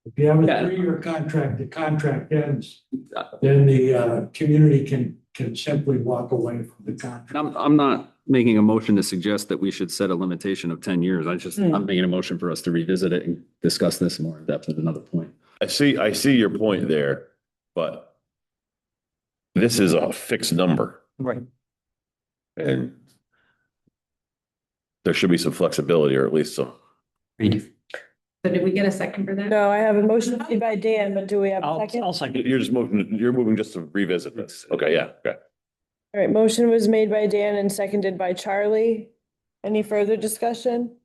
If you have a Yeah. 3-year contract, the contract ends, then the community can simply walk away from the contract. I'm not making a motion to suggest that we should set a limitation of 10 years. I'm making a motion for us to revisit it and discuss this more in depth at another point. I see your point there, but this is a fixed number Right. and there should be some flexibility or at least some. So did we get a second for that? No, I have a motion made by Dan, but do we have a I'll 2nd? second. You're moving just to revisit this. Okay, yeah, okay. All right, motion was made by Dan and seconded by Charlie. Any further discussion?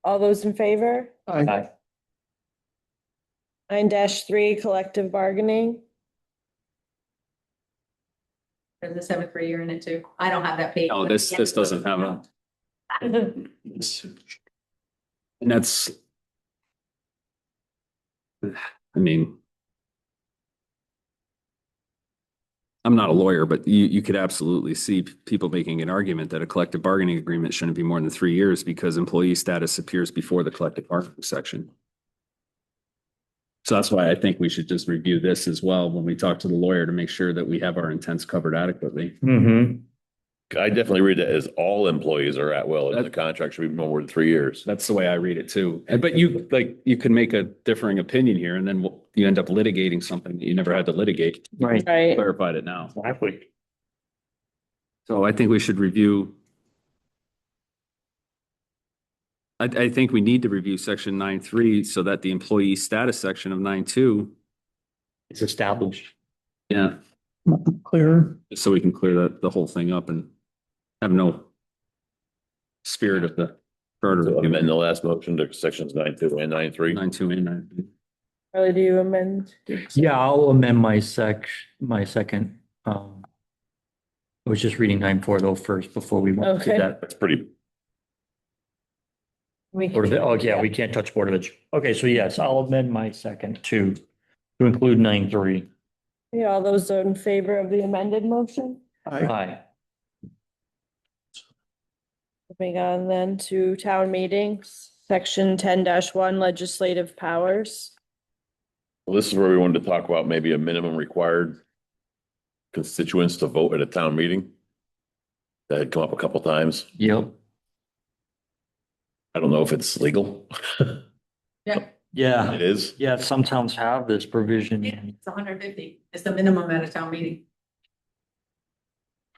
All those in favor? Aye. 9-3, collective bargaining. There's a 7th grade year in it too. I don't have that page. No, this doesn't have a, and that's, I mean, I'm not a lawyer, but you could absolutely see people making an argument that a collective bargaining agreement shouldn't be more than 3 years because employee status appears before the collective bargaining section. So that's why I think we should just review this as well when we talk to the lawyer to make sure that we have our intents covered adequately. Mm-hmm. I definitely read it as all employees are at will and the contract should be no more than 3 years. That's the way I read it too. But you can make a differing opinion here and then you end up litigating something that you never had to litigate. Right. Right, Clarified it now. Exactly. So I think we should review. I think we need to review section 9.3 so that the employee status section of 9.2, It's established. yeah, Clear. so we can clear the whole thing up and have no spirit of the charter. So amend the last motion to sections 9.2 and 9.3. 9.2 and 9.3. Charlie, do you amend? Yeah, I'll amend my second. I was just reading 9.4 though first before we went to Okay. that. That's pretty, We Board of, oh yeah, we can't touch Board of Ed. Okay, so yes, I'll amend my second to include 9.3. Yeah, all those in favor of the amended motion? Aye. Aye. Moving on then to town meetings, section 10-1 legislative powers. well, this is where we wanted to talk about maybe a minimum required constituents to vote at a town meeting. That had come up a couple times. Yep. I don't know if it's legal. Yeah, Yeah. It is. Yeah, some towns have this provision. it's 150. It's the minimum at a town meeting.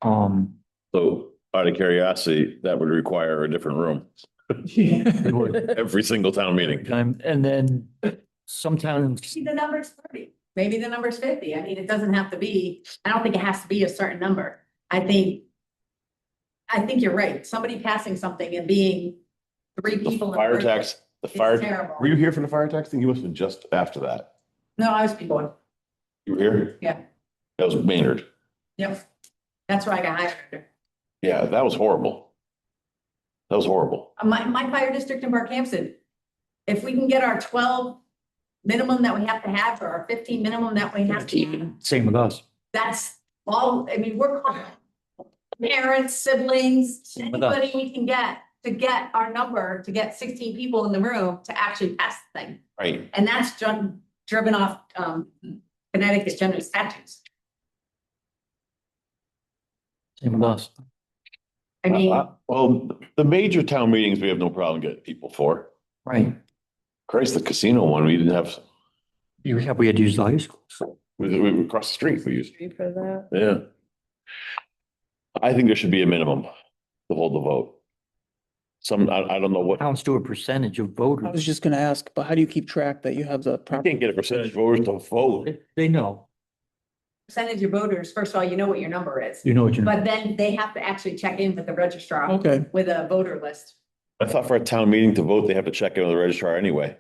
So out of curiosity, that would require a different room. it would. Every single town meeting. And then some towns, Maybe the number's 30, maybe the number's 50. I mean, it doesn't have to be, I don't think it has to be a certain number. I think you're right. Somebody passing something and being 3 The people. in a fire room tax, the is fire, terrible. were you here for the fire tax thing? You must have been just after that. No, I was before. You were here? Yeah. That was Maynard. Yep. That's where I got hired. Yeah, that was horrible. That was horrible. My fire district in Barkhamsted, if we can get our 12 minimum that we have to have, or our 15 minimum that we have to have, same with us. that's all, I mean, we're calling parents, siblings, Same with us. anybody we can get to get our number, to get 16 people in the room to actually pass the thing. Right. And that's driven off Connecticut general statutes. Same with us. I mean, Well, the major town meetings, we have no problem getting people for. Right. Christ, the casino one, we didn't have, We had to use the high school. we across the street, we used, For that. yeah. I think there should be a minimum to hold the vote. I don't know what, Towns do a percentage of I was voters. just gonna ask, but how do you keep track that you have the you proper? can't get a percentage of voters to vote. They know, percentage of voters, first of all, you know what your number is. you know what you know. But then they have to actually check in with the registrar Okay, with a voter list. I thought for a town meeting to vote, they have to check in with the registrar anyway.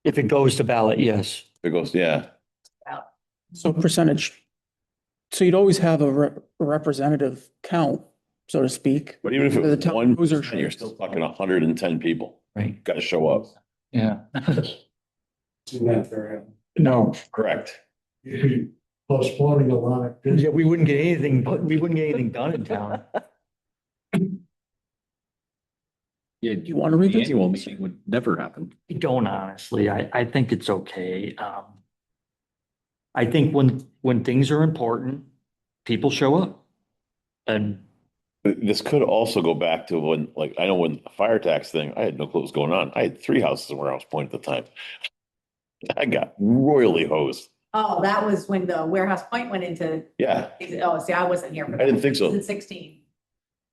If it goes to ballot, yes. It goes, yeah, so percentage. So you'd always have a representative count, so to speak. but even if For the it's town 1%, user- you're still talking 110 people. Right. Got to show up. Yeah. See that there. No. Correct. You're postponing a lot of business. Yeah, we wouldn't get anything done in town. Yeah, you want to read the this? annual meeting would never happen. I don't honestly. I think it's okay. I think when things are important, people show up. And This could also go back to when, like, I know when the fire tax thing, I had no clue what was going on. I had 3 houses in Warehouse Point at the time. I got royally hosed. Oh, that was when the Warehouse Point went into, Yeah, oh, see, I wasn't here for that. I didn't think so. It was in 16.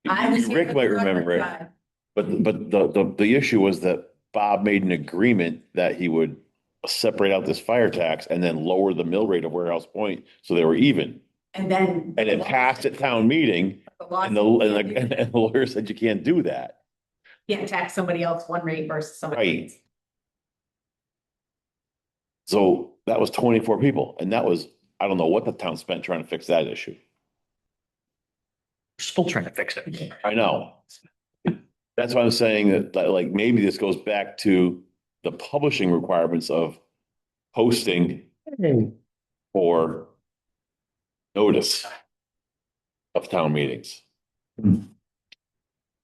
I was here Rick for might the remember it, time. but the issue was that Bob made an agreement that he would separate out this fire tax and then lower the mill rate of Warehouse Point, so they were even. And then. And it passed at town meeting, and the lawyer said you can't do that. Can't tax somebody else one rate versus somebody Right. else. So that was 24 people, and that was, I don't know what the town spent trying to fix that issue. still trying to fix it. I know. That's why I'm saying that like maybe this goes back to the publishing requirements of posting or notice of town meetings. Hmm.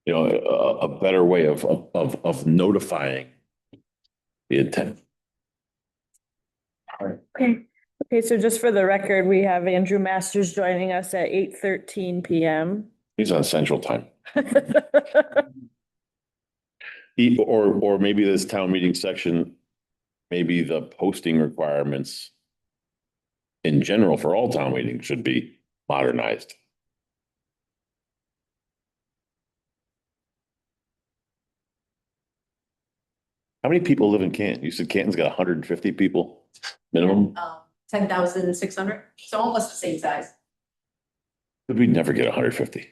You know, a better way of notifying the intent. Okay. Okay, so just for the record, we have Andrew Masters joining us at 8:13 PM. He's on Central Time. Or maybe this town meeting section, maybe the posting requirements in general for all town meetings should be modernized. How many people live in Canton? You said Canton's got 150 people minimum? 10,600, so almost the same size. We'd never get 150.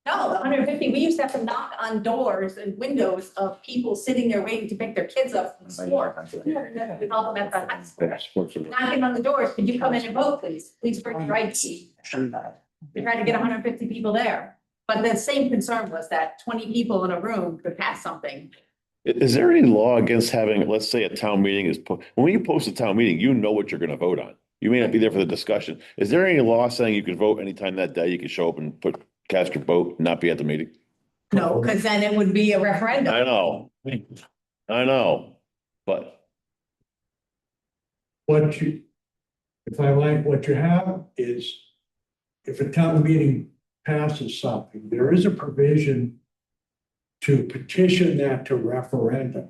No, the 150, we used to have to knock on doors and windows of people sitting there waiting to pick their kids up from school. We call them at the high school. Knocking on the doors, could you come in and vote, please? Please bring your ID. We tried to get 150 people there. But the same concern was that 20 people in a room could pass something. Is there any law against having, let's say a town meeting is, when you post a town meeting, you know what you're going to vote on. You may not be there for the discussion. Is there any law saying you can vote anytime that day? You can show up and cast your vote, and not be at the meeting? No, because then it would be a referendum. I know, but If I like what you have is, if a town meeting passes something, there is a provision to petition that to referendum.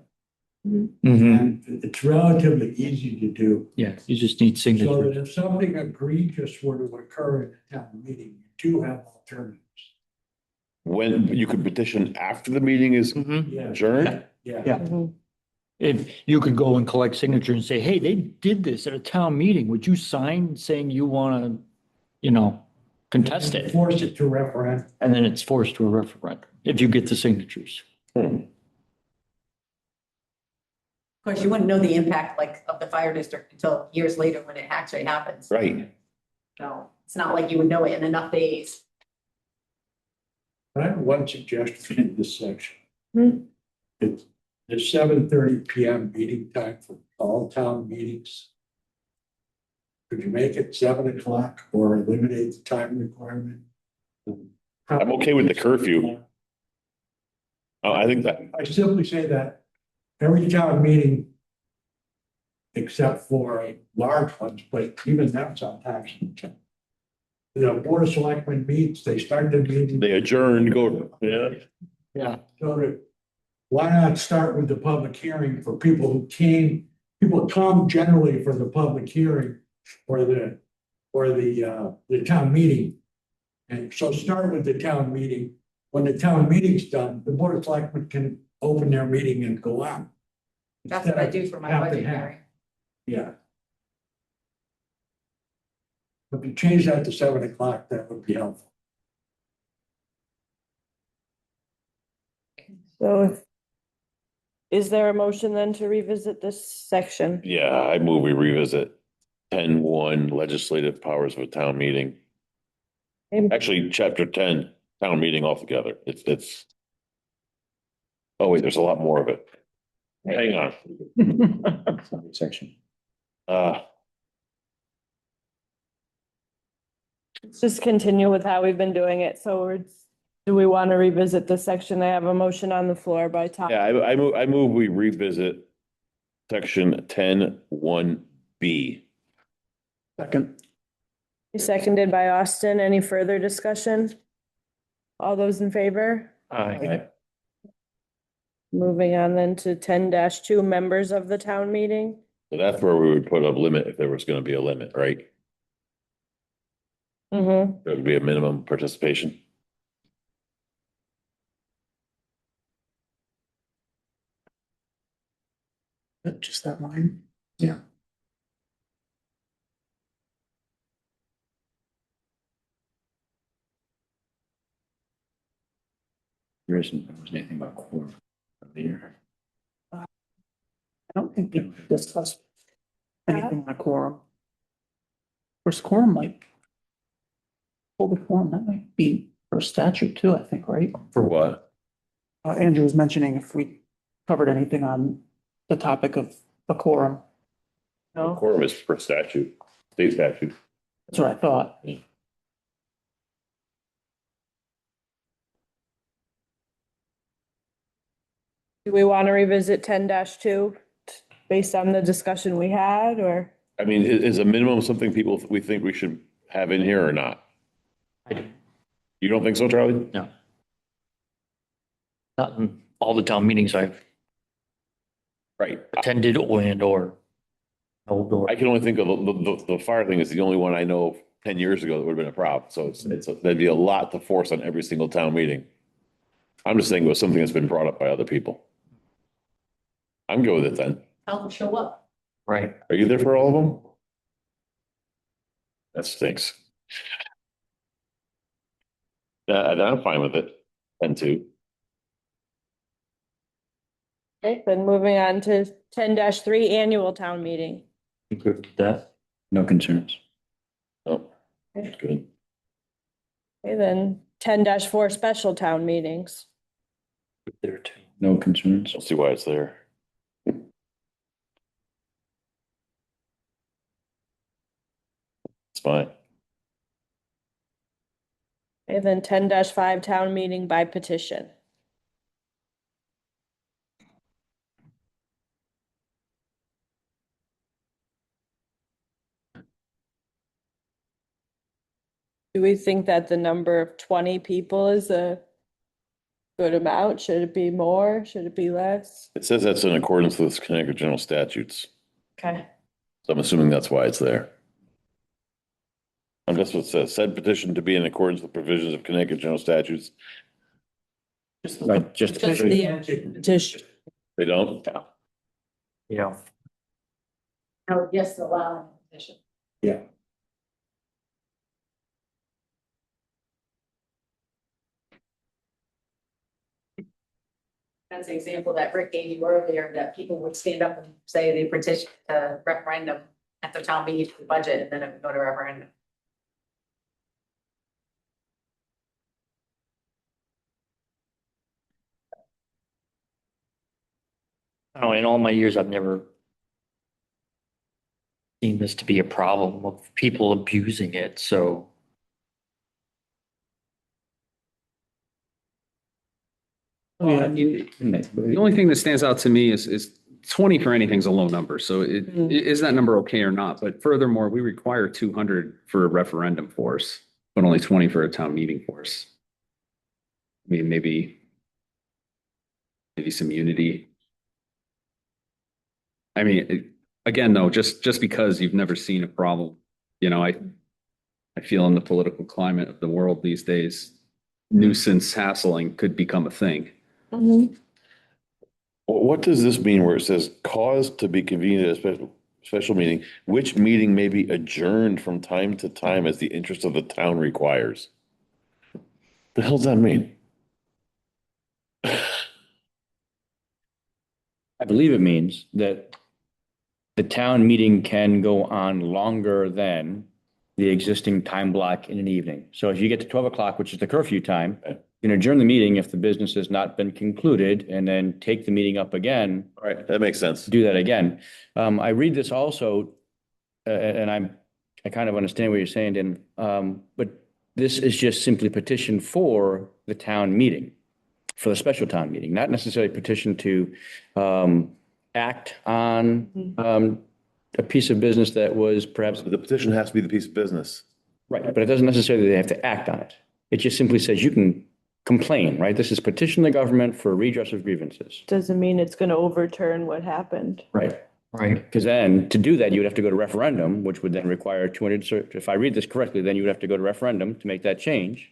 And it's relatively easy to do. Yeah, you just need So that signatures. if something egregious were to occur in a town meeting, you do have alternatives. when you could petition after the meeting is Yeah, adjourned? yeah. Mhm. If you could go and collect signatures and say, hey, they did this at a town meeting, would you sign saying you want to, contest it? Force it to referendum. And then it's forced to a referendum if you get the signatures. Of course, you wouldn't know the impact of the fire district until years later when it actually happens. Right. No, it's not like you would know it in enough days. I have one suggestion in this section. Hmm. It's the 7:30 PM meeting time for all town meetings. Could you make it 7 o'clock or eliminate the time requirement? I'm okay with the curfew. Oh, I think that, I simply say that every town meeting, except for large ones, but even that sometimes. The Board of Selectmen meets, they start the meeting. they adjourn, go, yeah. Yeah. So why not start with the public hearing for people who came, people come generally for the public hearing or the town meeting. And so start with the town meeting. When the town meeting's done, the Board of Selectmen can open their meeting and go out. That's what I do for my Half and budget half. hearing. Yeah. If you change that to 7 o'clock, that would be helpful. So is there a motion then to revisit this section? Yeah, I move we revisit 10-1 legislative powers of a town meeting. Actually, chapter 10, town meeting altogether. It's. Oh, wait, there's a lot more of it. Hang on. Section. Let's just continue with how we've been doing it. So Do we want to revisit this section? I have a motion on the floor by Tom. Yeah, I move we revisit section 10(1)(b). Second. Seconded by Austin. Any further discussion? All those in favor? Aye. Moving on then to 10-2, members of the town meeting. So that's where we would put a limit if there was gonna be a limit, right? Mm-hmm. There would be a minimum participation. Just that line. Yeah. There isn't, there wasn't anything about quorum of the year. I don't think we discussed anything on a quorum. Of course, quorum might. Hold the quorum, that might be for statute too, I think, right? For what? Andrew was mentioning if we covered anything on the topic of the quorum. No, Quorum is for statute, state statute. that's what I thought. Do we want to revisit 10-2 based on the discussion we had, or? I mean, is a minimum something we think we should have in here or not? I do. You don't think so, Charlie? No. Not in all the town meetings I've Right. attended or held or. I can only think of the fire thing is the only one I know of 10 years ago that would have been a problem. So that'd be a lot to force on every single town meeting. I'm just saying it was something that's been brought up by other people. I'm good with it then. Tell them show up. Right. Are you there for all of them? That stinks. I'm fine with it. 10-2. Okay, then moving on to 10-3, annual town meeting. Good with that. No concerns. Oh, that's good. Okay, then 10-4, special town meetings. There too. No concerns. Don't see why it's there. It's fine. Okay, then 10-5, town meeting by petition. Do we think that the number of 20 people is a good amount? Should it be more? Should it be less? It says that's in accordance with Connecticut general statutes. Okay. So I'm assuming that's why it's there. And that's what it says, said petition to be in accordance with provisions of Connecticut general statutes. Right, just. Just the petition. They don't? Yeah. I would just allow a petition. Yeah. That's an example that Rick gave you earlier, that people would stand up and say they petitioned a referendum at the town meeting for the budget, and then it would go to referendum. I don't know, in all my years, I've never seen this to be a problem of people abusing it, so. Yeah. The only thing that stands out to me is 20 for anything is a low number. So is that number okay or not? But furthermore, we require 200 for a referendum force, but only 20 for a town meeting force. I mean, maybe some unity. I mean, again, though, just because you've never seen a problem, you know, I feel in the political climate of the world these days, nuisance hassling could become a thing. What does this mean where it says cause to be convened at a special meeting, which meeting may be adjourned from time to time as the interest of the town requires? The hell does that mean? I believe it means that the town meeting can go on longer than the existing time block in an evening. So if you get to 12 o'clock, which is the curfew time, you can adjourn the meeting if the business has not been concluded and then take the meeting up again. All right, that makes sense. Do that again. I read this also, and I kind of understand what you're saying, Dan, but this is just simply petition for the town meeting, for the special town meeting, not necessarily petition to act on a piece of business that was perhaps, The petition has to be the piece of business. right, but it doesn't necessarily they have to act on it. It just simply says you can complain, right? This is petition the government for redress of grievances. Doesn't mean it's gonna overturn what happened. Right. Right. Because then to do that, you would have to go to referendum, which would then require 200, if I read this correctly, then you would have to go to referendum to make that change.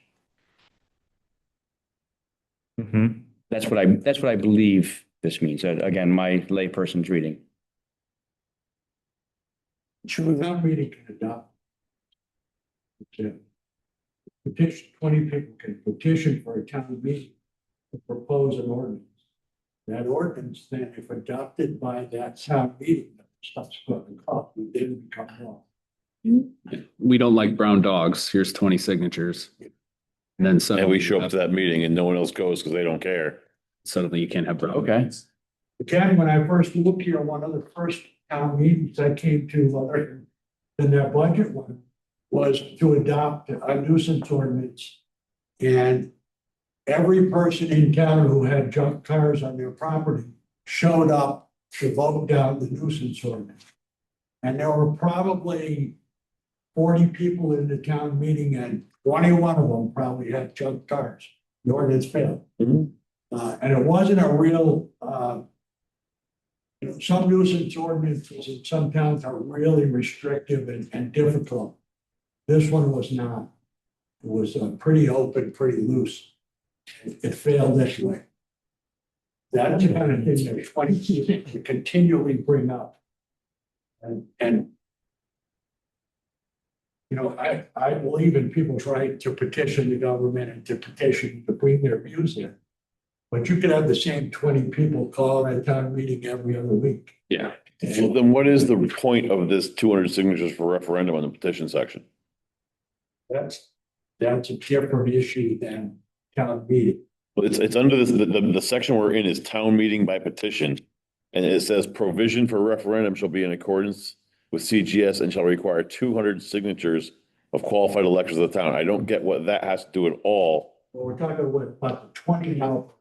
Mm-hmm. That's what I believe this means. Again, my layperson's reading. Should we, Town meeting can adopt. Petition, 20 people can petition for a town meeting to propose an ordinance. That ordinance, then, if adopted by that town meeting, subsequently would then become law. We don't like brown dogs. Here's 20 signatures. And then And suddenly, we show up to that meeting and no one else goes because they don't care. suddenly you can't have brown. Okay. dogs. Ken, when I first moved here, one of the first town meetings I came to, other than that budget one, was to adopt a nuisance ordinance. And every person in town who had junk cars on their property showed up to vote down the nuisance ordinance. And there were probably 40 people in the town meeting and 21 of them probably had junk cars. The ordinance failed. Mhm. And it wasn't a real, some nuisance ordinances in some towns are really restrictive and difficult. This one was not. It was pretty open, pretty loose. It failed anyway. That's the kind of thing that 20 people continually bring up. And I believe in people's right to petition the government and to petition to bring their views in. But you could have the same 20 people call at a town meeting every other week. Yeah. So then what is the point of this 200 signatures for referendum on the petition section? That's a different issue than town meeting. Well, it's under this, the section we're in is town meeting by petition. And it says provision for referendum shall be in accordance with CGS and shall require 200 signatures of qualified electors of the town. I don't get what that has to do at all. Well, we're talking about the 20 now.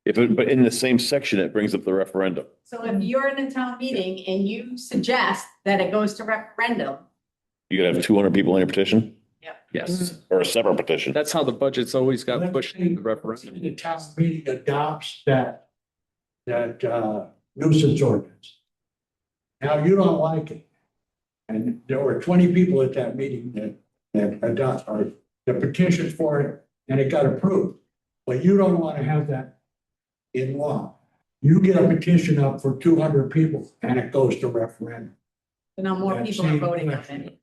But in the same section, it brings up the referendum. So if you're in a town meeting and you suggest that it goes to referendum, You could have 200 people in your petition Yes. or a separate petition. That's how the budget's always got let's pushed say in the referendum. the town meeting adopts that nuisance ordinance. Now, you don't like it. And there were 20 people at that meeting that adopt, or the petitions for it, and it got approved. But you don't want to have that in law. You get a petition up for 200 people and it goes to referendum. you know, more That people are same voting on question. it.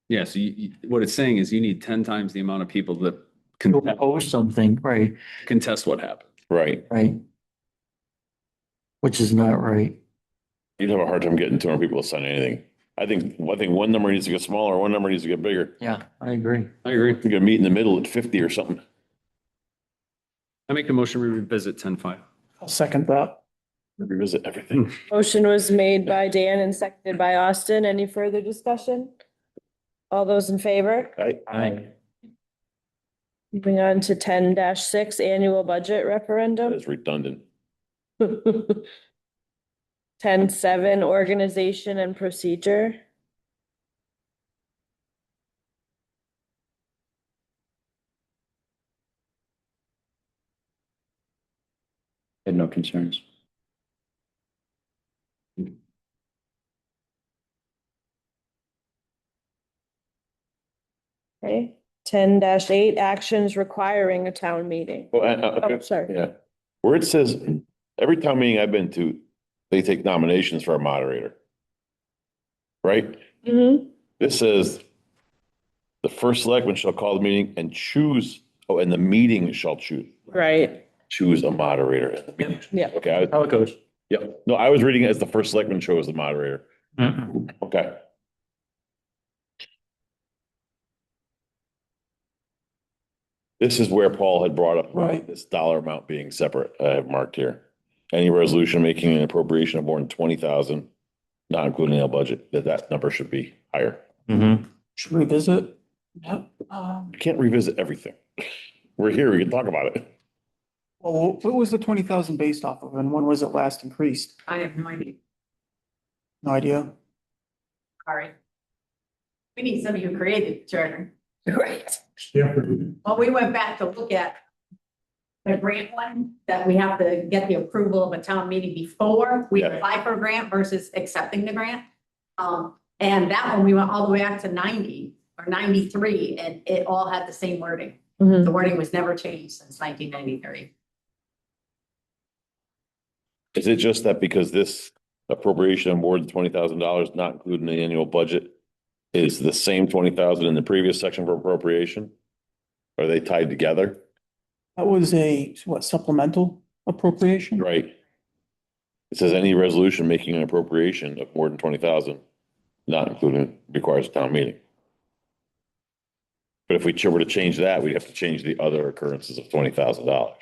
Yeah, so what it's saying is you need 10 times the amount of people that To oppose something, right, contest what happened. Right. right. Which is not right. You'd have a hard time getting 200 people to sign anything. I think one number needs to get smaller, one number needs to get bigger. Yeah, I agree. I agree. You're gonna meet in the middle at 50 or something. I make a motion, we revisit 10.5. I'll second that. Revisit everything. Motion was made by Dan and seconded by Austin. Any further discussion? All those in favor? Aye. Moving on to 10-6 annual budget referendum. That's redundant. 10-7 organization and procedure. Had no concerns. Okay, 10-8 actions requiring a town meeting. Well, Oh, sorry. yeah. Where it says, every town meeting I've been to, they take nominations for a moderator. Right? Mhm. This says the first selectman shall call the meeting and choose, and the meeting shall Right, choose a moderator. in the meeting. yeah. Okay, How it goes. yep. No, I was reading it as the first selectman chose the moderator. Okay. This is where Paul had brought up Right. this dollar amount being separate. I have marked here. Any resolution making an appropriation of more than 20,000, not including a budget, that number should be higher. Mm-hmm. Should we revisit You can't revisit everything. We're here, we can talk about it. Well, what was the 20,000 based off of and when was it last increased? I have no idea. No idea. Sorry. We need somebody who created the charter. Right. Yeah. Well, we went back to look at the grant one, that we have to get the approval of a town meeting before we Yeah. apply for a grant versus accepting the grant. And that one, we went all the way back to 90 or 93, and it all had the same wording. Mhm. The wording was never changed since 1993. Is it just that because this appropriation of more than $20,000, not including the annual budget, is the same 20,000 in the previous section for appropriation? Are they tied together? That was a, what, supplemental appropriation? Right. It says any resolution making an appropriation of more than 20,000, not including, requires a town meeting. But if we were to change that, we'd have to change the other occurrences of $20,000.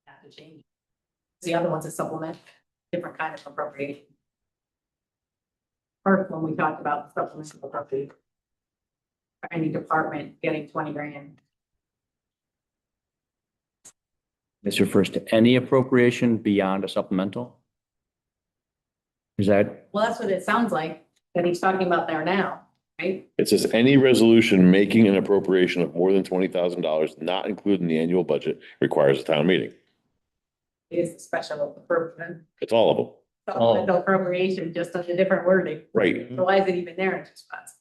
Have to change. The other one's a supplement, different kind of appropriation. First, when we talked about the supplemental appropriation. For any department getting 20 grand. This refers to any appropriation beyond a supplemental? Is that, Well, that's what it sounds like, that he's talking about there now, right? It says any resolution making an appropriation of more than $20,000, not including the annual budget, requires a town meeting. It is a special appropriation, It's all of them. supplemental appropriation, just under different wording. Right. So why is it even there in two spots?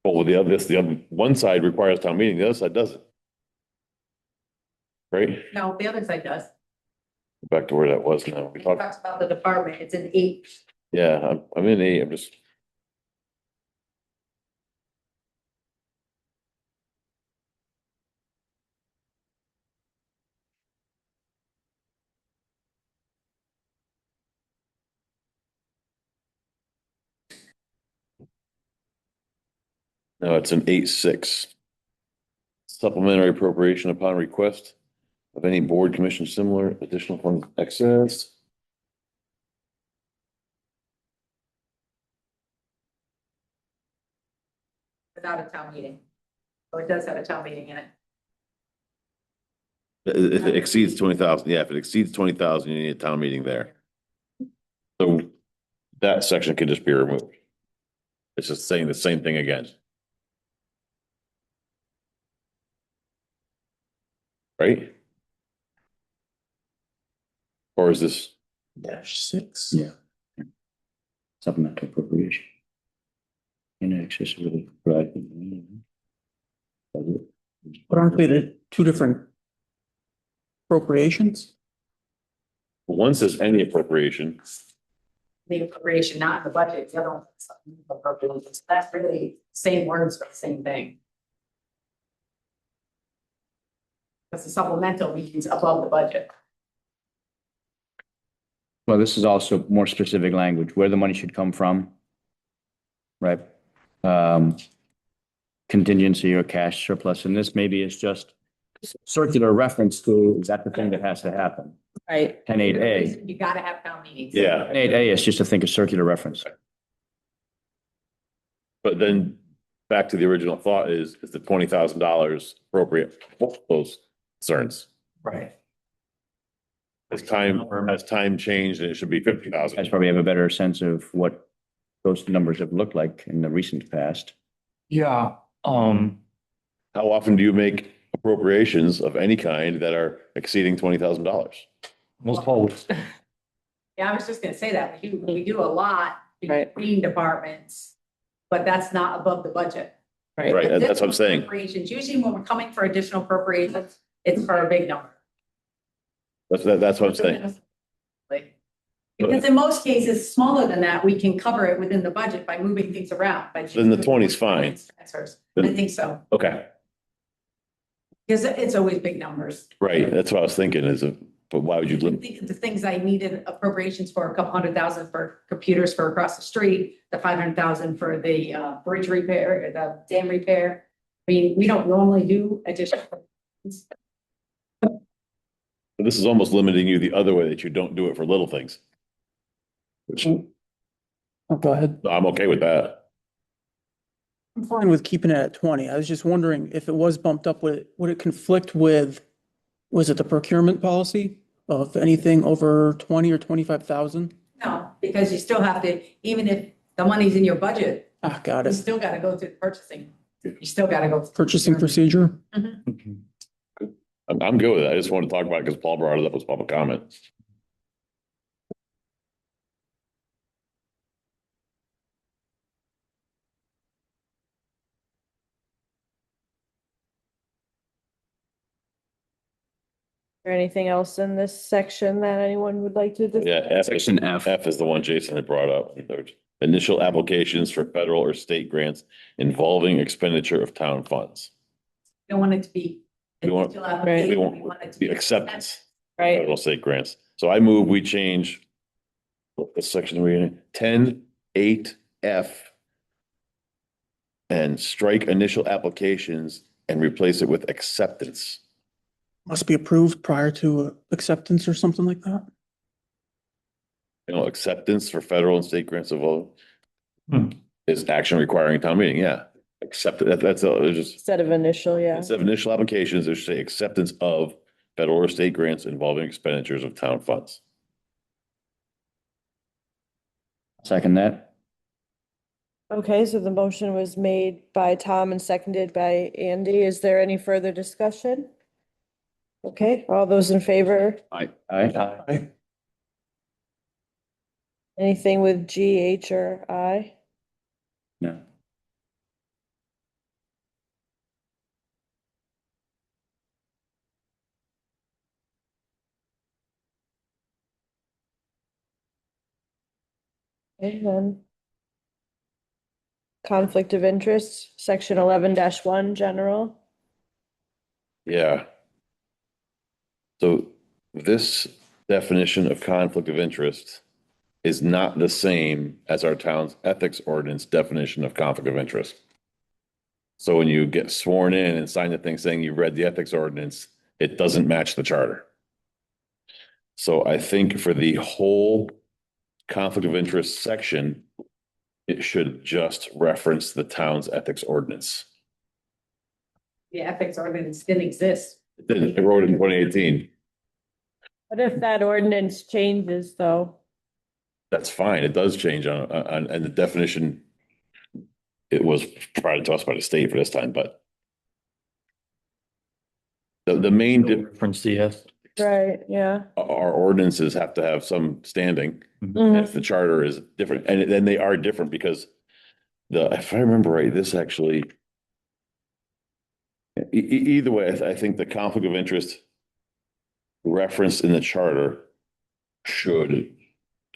But with the other, one side requires town meeting, the other side doesn't. Right? No, the other side does. Back to where that was now. We It talked, talks about the department, it's an 8. yeah, I'm in A, I'm just. No, it's an 8-6. Supplementary appropriation upon request of any board commission similar additional funds excess. Without a town meeting. So it does have a town meeting in it. If it exceeds 20,000, yeah, if it exceeds 20,000, you need a town meeting there. So that section can just be removed. It's just saying the same thing again. Right? Or is this, -6. yeah. Supplemental appropriation. In excess of the. But aren't they the two different appropriations? one says any appropriation, The appropriation, not in the budget, the other one, is supplemental appropriations. That's really same words for the same thing. Because the supplemental means above the budget. Well, this is also more specific language, where the money should come from. Right? Contingency or cash surplus, and this maybe is just circular reference to, is that the thing that has to happen? Right. 10.8A. You gotta have town meetings. yeah, 10.8A is just to think of circular reference. but then back to the original thought is the $20,000 appropriate for both those concerns? Right. As time changed, and it should be You guys 50,000. probably have a better sense of what those numbers have looked like in the recent past. Yeah, How often do you make appropriations of any kind that are exceeding $20,000? most always. Yeah, I was just gonna say that, we do a lot Right. between departments, but that's not above the budget. Right. Right, that's what I'm saying. Appropriations, usually when we're coming for additional appropriations, it's for a big number. That's what I'm saying. Because in most cases, smaller than that, we can cover it within the budget by moving things around. Then the 20 is fine. Transfers. I think so, Okay, because it's always big numbers. right, that's what I was thinking but why would you You can limit? think of the things I needed appropriations for, a couple $100,000 for computers for across the street, the 500,000 for the bridge repair, the dam repair. I mean, we don't normally do additional. This is almost limiting you the other way, that you don't do it for little things. Which Oh, go ahead. I'm okay with that. I'm fine with keeping it at 20. I was just wondering if it was bumped up, would it conflict with, was it the procurement policy of anything over 20 or 25,000? No, because you still have to, even if the money's in your budget, Ah, got you it. still gotta go through purchasing. You still gotta go. Purchasing procedure? I'm good with that. I just want to talk about it because Paul brought it up as public comment. Or anything else in this section that anyone would like to discuss? Yeah, Section F. F is the one Jason had brought up. Initial applications for federal or state grants involving expenditure of town funds. Don't want it to be. We want- initial application, We we want it to the be acceptance, Right, federal state grants. So I move we change what section are we in? 10(8)(F) and strike initial applications and replace it with acceptance. Must be approved prior to acceptance or something like that? Acceptance for federal and state grants of all Hmm. is action requiring town meeting. Yeah. Accept it. That's just instead of initial, yeah. instead of initial applications, there should say acceptance of federal or state grants involving expenditures of town funds. Second that. Okay, so the motion was made by Tom and seconded by Andy. Is there any further discussion? Okay, all those in favor? Aye. Anything with G, H, or I? No. Okay, then. Conflict of interest, section 11-1, general. Yeah. So this definition of conflict of interest is not the same as our town's ethics ordinance definition of conflict of interest. So when you get sworn in and sign the thing saying you read the ethics ordinance, it doesn't match the charter. So I think for the whole conflict of interest section, it should just reference the town's ethics ordinance. The ethics ordinance didn't exist. It wrote it in 2018. What if that ordinance changes, though? That's fine. It does change on, and the definition, it was provided to us by the state for this time, but the main, Reference the F. Right, yeah. our ordinances have to have some standing. Mhm. If the charter is different, and then they are different because if I remember right, this actually, either way, I think the conflict of interest referenced in the charter should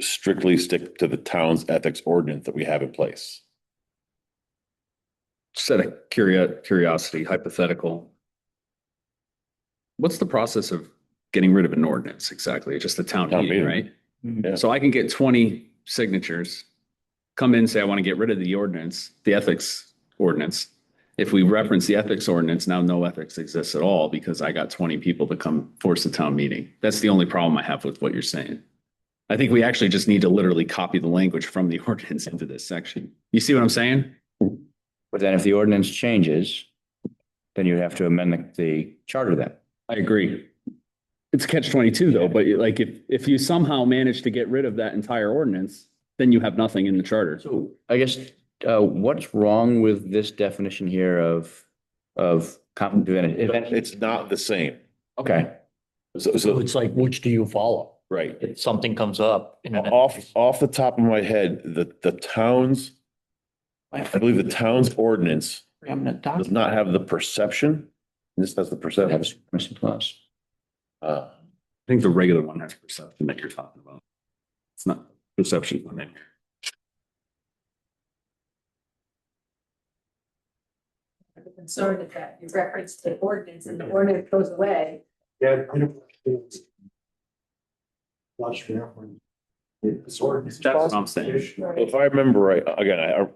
strictly stick to the town's ethics ordinance that we have in place. Just out of curiosity, hypothetical. What's the process of getting rid of an ordinance exactly? Just a town Town meeting, meeting. right? Yeah. So I can get 20 signatures, come in, say I want to get rid of the ordinance, the ethics ordinance. If we reference the ethics ordinance, now no ethics exists at all because I got 20 people to come force a town meeting. That's the only problem I have with what you're saying. I think we actually just need to literally copy the language from the ordinance into this section. You see what I'm saying? But then if the ordinance changes, then you have to amend the charter then. I agree. It's catch 22 though, but like if you somehow manage to get rid of that entire ordinance, then you have nothing in the charter. So I guess, what's wrong with this definition here of conflict of interest? It's not the same. Okay. So, So it's like, which do you follow? right. If something comes up. Off the top of my head, the town's, I believe the town's ordinance Preeminent does document. not have the perception. This has the perception. Missing clause. I think the regular one has perception that you're talking about. It's not perception. I mean, The concern is that you reference the ordinance and the ordinance goes away. Yeah. Watch reference. This ordinance. That's what I'm saying. If I remember right, again,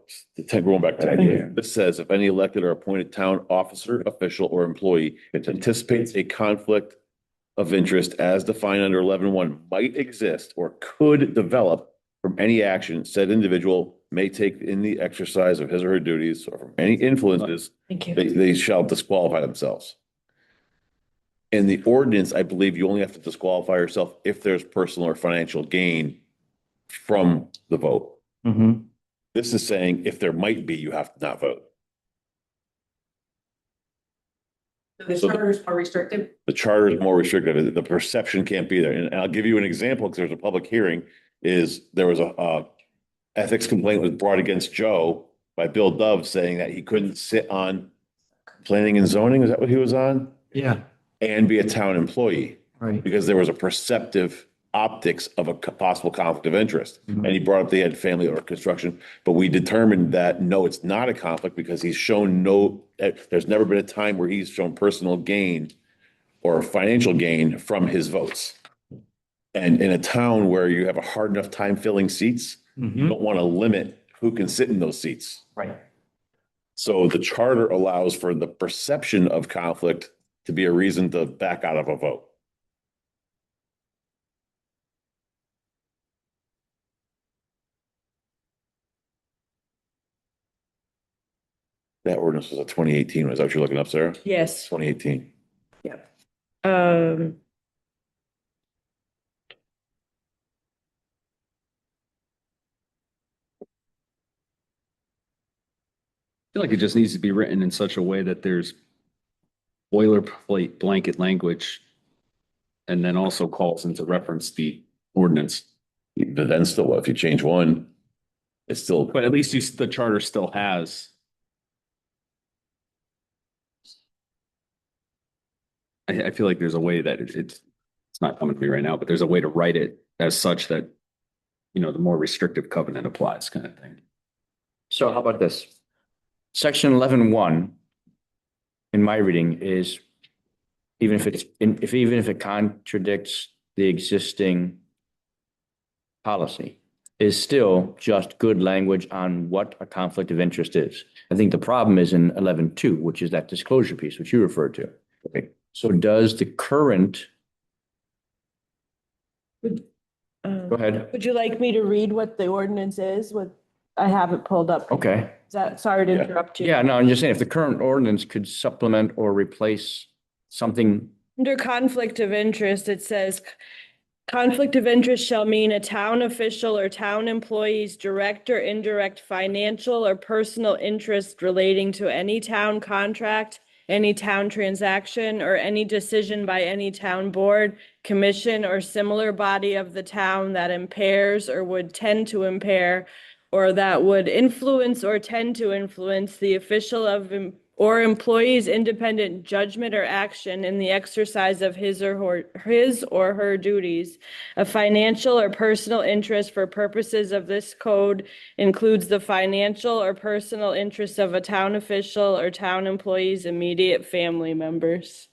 going back to that, this says if any elected or appointed town officer, official, or employee anticipates a conflict of interest as defined under 11.1 might exist or could develop from any action said individual may take in the exercise of his or her duties or from any influences, Thank you. they shall disqualify themselves. In the ordinance, I believe you only have to disqualify yourself if there's personal or financial gain from the vote. Mhm. This is saying if there might be, you have to not vote. The charter is more restrictive. The charter is more restrictive. The perception can't be there. And I'll give you an example because there's a public hearing there was a ethics complaint was brought against Joe by Bill Dove saying that he couldn't sit on planning and zoning. Is that what he was on? Yeah, And be a town employee right. because there was a perceptive optics of a possible conflict of interest. Mhm. And he brought up they had family or construction, but we determined that no, it's not a conflict because he's shown there's never been a time where he's shown personal gain or financial gain from his votes. And in a town where you have a hard enough time filling seats, you Mhm. don't want to limit who can sit in those seats. Right. So the charter allows for the perception of conflict to be a reason to back out of a vote. That ordinance was a 2018. Was that what you're looking up, Sarah? Yes. 2018. Um, I feel like it just needs to be written in such a way that there's boilerplate blanket language and then also calls into reference the ordinance. But then still, if you change one, it's still, But at least the charter still has. I feel like there's a way that it's not coming to me right now, but there's a way to write it as such that, the more restrictive covenant applies kind of thing. So how about this? Section 11.1 in my reading is, even if it contradicts the existing policy, is still just good language on what a conflict of interest is. I think the problem is in 11.2, which is that disclosure piece, which you referred to. Okay. So does the current, go ahead. Would you like me to read what the ordinance is? I have it pulled up. Okay. Sorry to interrupt you. Yeah, no, I'm just saying if the current ordinance could supplement or replace something. Under conflict of interest, it says, conflict of interest shall mean a town official or town employee's direct or indirect financial or personal interest relating to any town contract, any town transaction, or any decision by any town board, commission, or similar body of the town that impairs or would tend to impair, or that would influence or tend to influence the official or employee's independent judgment or action in the exercise of his or her duties. A financial or personal interest for purposes of this code includes the financial or personal interest of a town official or town employee's immediate family members.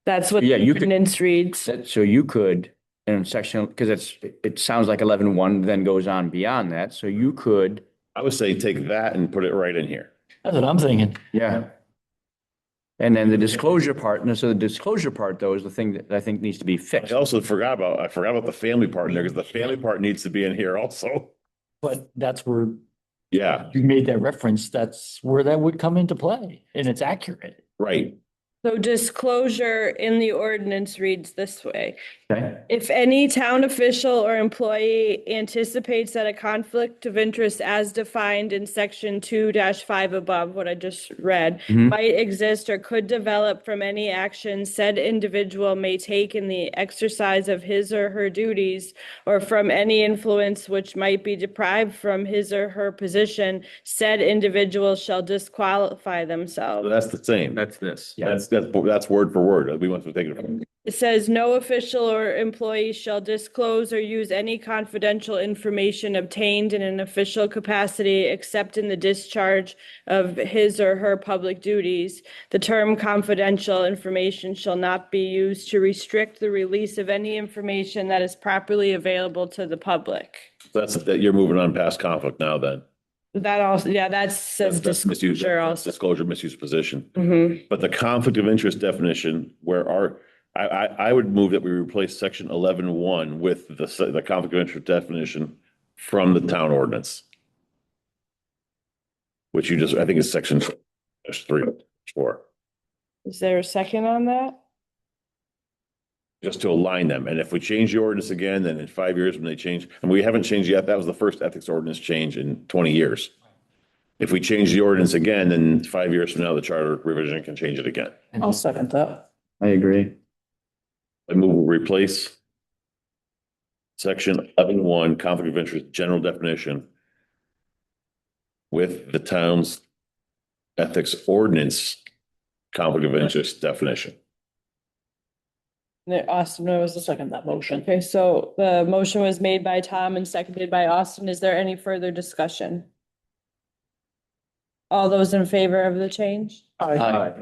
That's what Yeah, the you could- ordinance reads. So you could, in section, because it sounds like 11.1 then goes on beyond that. So you could, I would say take that and put it right in here. That's what I'm thinking. yeah. And then the disclosure part, and so the disclosure part though is the thing that I think needs to be I fixed. also forgot about the family part in there because the family part needs to be in here also. But that's where Yeah, you made that reference. That's where that would come into play and it's accurate. right. So disclosure in the ordinance reads this way. Okay. If any town official or employee anticipates that a conflict of interest as defined in section 2-5 above, what I just read, Mhm. might exist or could develop from any action said individual may take in the exercise of his or her duties, or from any influence which might be deprived from his or her position, said individual shall disqualify So themselves. that's the same. That's this. That's word for word. We want to take it from. It says no official or employee shall disclose or use any confidential information obtained in an official capacity except in the discharge of his or her public duties. The term confidential information shall not be used to restrict the release of any information that is properly available to the public. That you're moving on past conflict now then. That also, yeah, that says That's misuse, disclosure that's also. disclosure, misuse position. Mhm. But the conflict of interest definition, where I would move that we replace section 11.1 with the conflict of interest definition from the town ordinance. Which you just, I think is section 3, 4, Is there a second on that? just to align them. And if we change the ordinance again, then in 5 years when they change, and we haven't changed yet, that was the first ethics ordinance change in 20 years. If we change the ordinance again, then 5 years from now, the charter revision can change it again. I'll second that. I agree. I move we replace section 11.1 conflict of interest general definition with the town's ethics ordinance conflict of interest definition. Austin was the Second that motion. Okay, so the motion was made by Tom and seconded by Austin. Is there any further discussion? All those in favor of the change? Aye.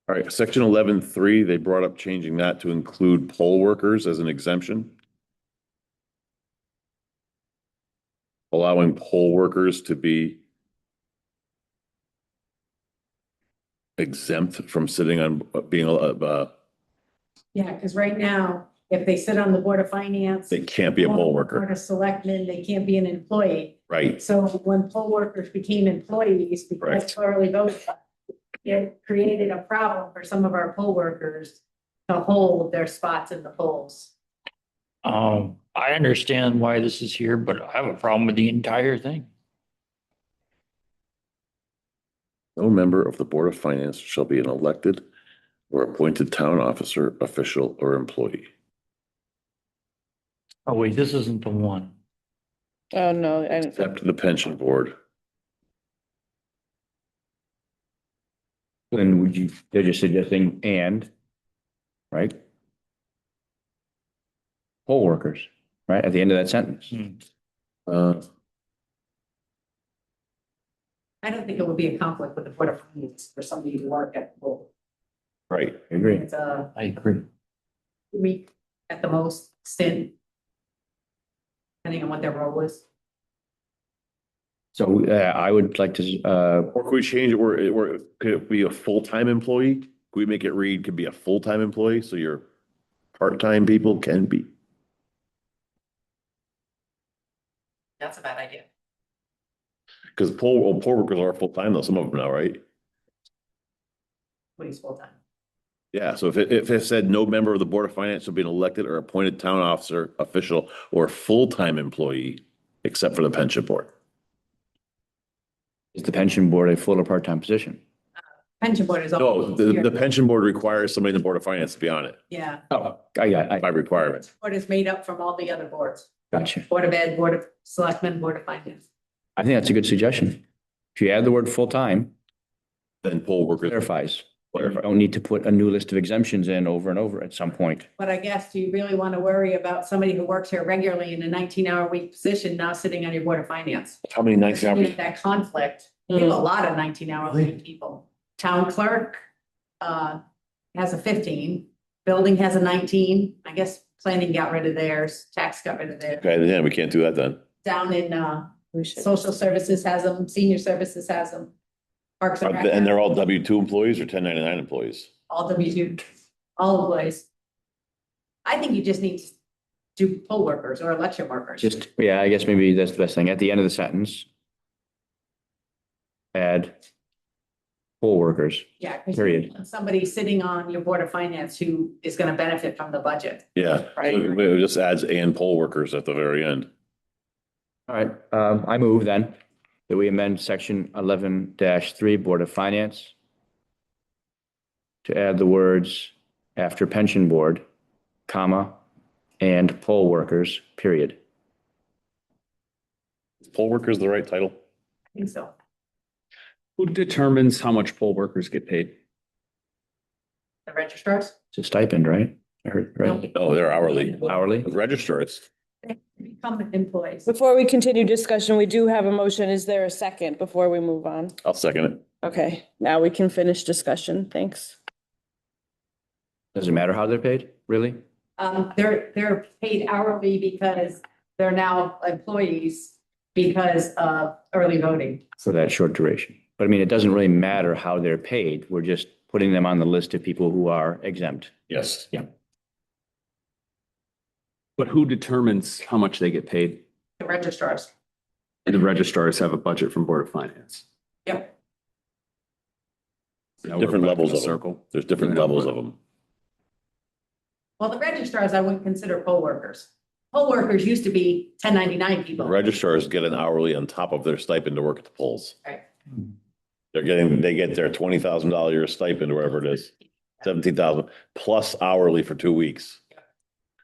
All right, section 11.3, they brought up changing that to include poll workers as an exemption. Allowing poll workers to be exempt from sitting on, being, Yeah, because right now, if they sit on the Board of Finance. they can't be a poll Board worker, of Selectmen, they can't be an employee. right? So when poll workers became employees, because Right. Charlie voted, it created a problem for some of our poll workers to hold their spots in the polls. I understand why this is here, but I have a problem with the entire thing. No member of the Board of Finance shall be an elected or appointed town officer, official, or employee. Oh, wait, this isn't the one. Oh, no, I didn't. Except the pension board. Then would you, they're just suggesting and, right? Poll workers, right, at the end of that sentence. Uh, I don't think it would be a conflict with the Board of Finance for somebody to work at the poll. right. I agree. It's a I agree. week at the most stint. Depending on what their role is. So, I would like to, Or could we change it where could it be a full-time employee? Could we make it read could be a full-time employee, so your part-time people can be? That's a bad idea. Because poll workers are full-time though, some of them now, right? Please, full time. Yeah, so if it said no member of the Board of Finance shall be an elected or appointed town officer, official, or full-time employee, except for the pension board. is the pension board a full or part-time position? Pension board is. No, all the pension board requires somebody in the Board of Finance to be on it Yeah. Oh, I by requirement. Board is made up from all the other boards. gotcha. Board of Ed, Board of Selectmen, Board of Finance. I think that's a good suggestion. If you add the word full-time, Then poll workers. clarifies. You don't need to put a new list of exemptions in over and over at some point. But I guess, do you really want to worry about somebody who works here regularly in a 19-hour week position now sitting on your Board of Finance? How many nights? That conflict, we have a lot of 19-hour week people. Town clerk has a 15, building has a 19, I guess planning got rid of theirs, tax got rid of theirs. Okay, then we can't do that then. Down in We should. social services has them, senior services has them. Parks and Rec, And they're all W-2 employees or 1099 employees? all W2, all employees. I think you just need to do poll workers or election workers. Just, yeah, I guess maybe that's the best thing. At the end of the sentence, add poll workers, Yeah. 'cause period. Somebody sitting on your Board of Finance who is gonna benefit from the budget. Yeah, Right. so it just adds and poll workers at the very end. All right, I move then that we amend section 11-3 Board of Finance to add the words after pension board, comma, and poll workers, period. Is poll workers the right title? I think so. Who determines how much poll workers get paid? The registrars. It's a stipend, right? Right, No, they're hourly. hourly? Register, it's, Become employees. Before we continue discussion, we do have a motion. Is there a second before we move on? I'll second it. Okay, now we can finish discussion. Thanks. Does it matter how they're paid, really? They're paid hourly because they're now employees because of early voting. For that short duration. But I mean, it doesn't really matter how they're paid. We're just putting them on the list of people who are exempt. Yes. But who determines how much they get paid? The registrars. The registrars have a budget from Board of Finance. Yep. Now we're Different back in levels the of them. circle. There's different Yeah. levels of them. Well, the registrars, I wouldn't consider poll workers. Poll workers used to be 1099 The people. registrars get an hourly on top of their stipend to work at the polls. Right. They get their $20,000 a year stipend, or whatever it is, 17,000 plus hourly for 2 weeks.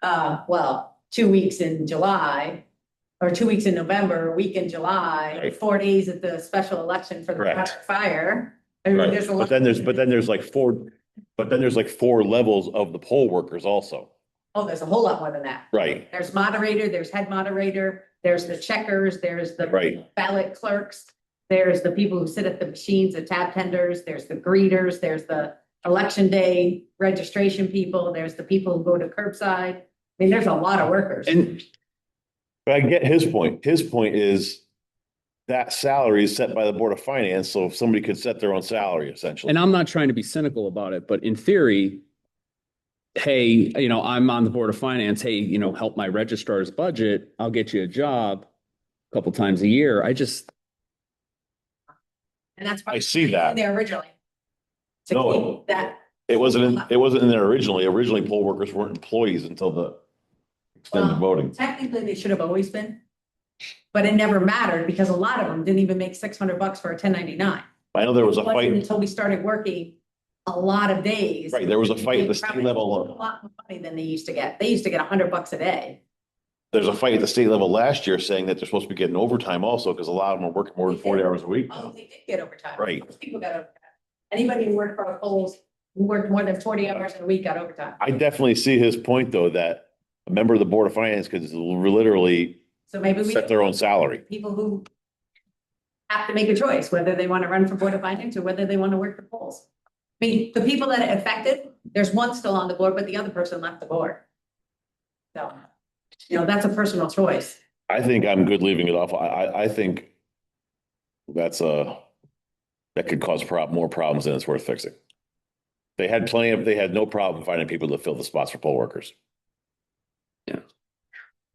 Well, 2 weeks in July, or 2 weeks in November, a week in July, Right. 4 days at the special election for the Correct. Patrick Fire. I mean, Right, there's a but lot- then there's like four levels of the poll workers also. Oh, there's a whole lot more than that. Right, There's moderator, there's head moderator, there's the checkers, there's the Right. ballot clerks, there's the people who sit at the machines, the tab tenders, there's the greeters, there's the election day registration people, there's the people who go to curbside. I mean, there's a lot of workers. And but I get his point. His point is that salary is set by the Board of Finance, so if somebody could set their own salary essentially. And I'm not trying to be cynical about it, but in theory, hey, I'm on the Board of Finance, hey, help my registrar's budget, I'll get you a job a couple times a year. And that's. I see that. In there originally. To No. keep that, It wasn't in there originally. Originally, poll workers weren't employees until the extended Well, voting. technically, they should have always been. But it never mattered because a lot of them didn't even make $600 for a 1099. I know there was a It wasn't fight, Until we started working a lot of days. right, there was a fight at the state Probably A level. lot more money than they used to get. They used to get $100 a day. There's a fight at the state level last year saying that they're supposed to be getting overtime also, because a lot of them are working more than 40 hours a week. Oh, they did get overtime. Right. Most people got overtime. Anybody who worked for our polls, who worked more than 40 hours in a week got overtime. I definitely see his point, though, that a member of the Board of Finance could literally So maybe we. set their own salary. People who have to make a choice, whether they want to run for Board of Finance or whether they want to work the polls. I mean, the people that it affected, there's one still on the board, but the other person left the board. So, that's a personal choice. I think I'm good leaving it off. I think that could cause more problems than it's worth fixing. They had no problem finding people to fill the spots for poll workers.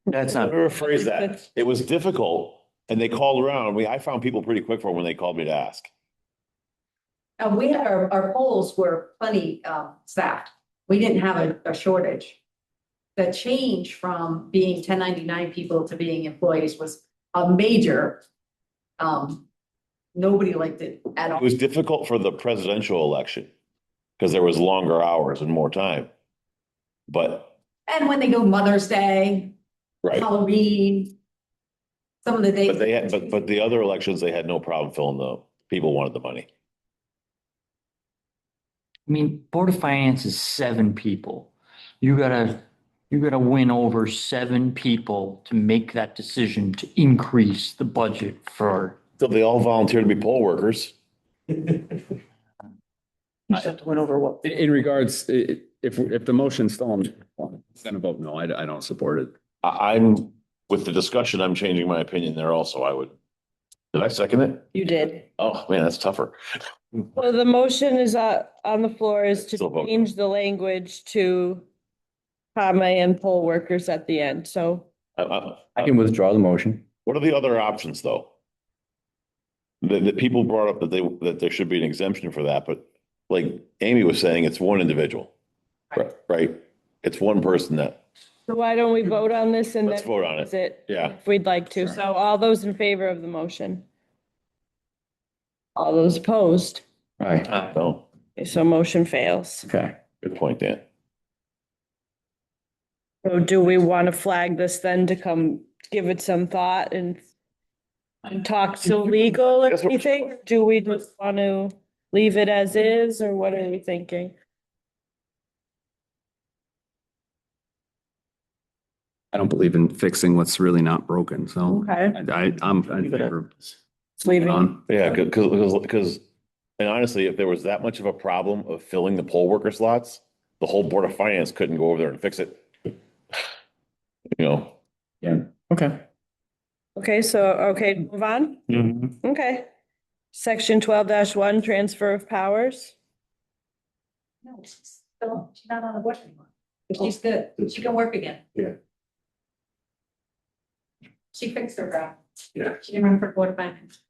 That's Let not, me rephrase that. It was difficult and they called around. I found people pretty quick for when they called me to ask. We had our polls were plenty staffed. We didn't have a shortage. The change from being 1099 people to being employees was a major. Nobody liked it at It all. was difficult for the presidential election because there was longer hours and more time. But, And when they go Mother's Day, right, Halloween, some of the days. but they had, but the other elections, they had no problem filling people wanted the money. I mean, Board of Finance is 7 people. You gotta win over 7 people to make that decision to increase the budget for. So they all volunteered to be poll workers. You just have to win over what? in regards, if the motion's still on, I'm gonna vote no, I don't support it. I'm, with the discussion, I'm changing my opinion there also. Did I second it? You did. Oh, man, that's tougher. Well, the motion is on the floor is to Still vote. change the language to comma and poll workers at the end. So I can withdraw the motion. What are the other options, though? The people brought up that there should be an exemption for that, but like Amy was saying, it's one individual. Right? It's one person that, why don't we vote on this and let's then vote on is it. it? Yeah. If we'd like to. So all those in favor of the motion? All those opposed? All right, So, Okay, so motion fails. okay. good point, Dan. So do we want to flag this then to come give it some thought and talk to legal or That's what- anything? Do we just want to leave it as is or what are we thinking? I don't believe in fixing what's really not broken, so Okay. I'm in favor of Leaving. on. Yeah, because, and honestly, if there was that much of a problem of filling the poll worker slots, the whole Board of Finance couldn't go over there and fix it. Yeah, okay. Okay, so, okay, move on. Mhm. Okay. Section 12-1, transfer of powers. No, she's not on the board anymore. But she's good. She can work again. Yeah. She fixed her problem. Yeah. She didn't run for board of finance.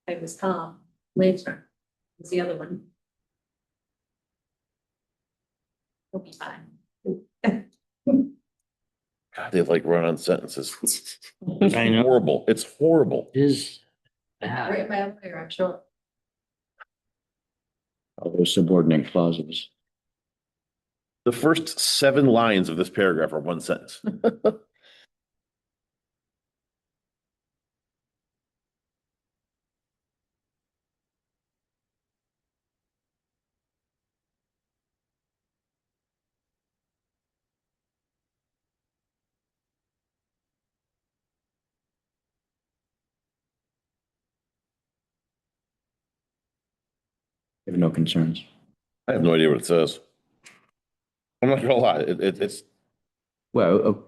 It was Tom later. Was the other one. He'll be fine. God, they like run on sentences. It's I know. horrible. It's horrible. Is bad. Right, my lawyer, I'm sure. All those subordinate clauses. The first 7 lines of this paragraph are one sentence. I have no concerns. I have no idea what it says. I'm not gonna lie, it's, Well,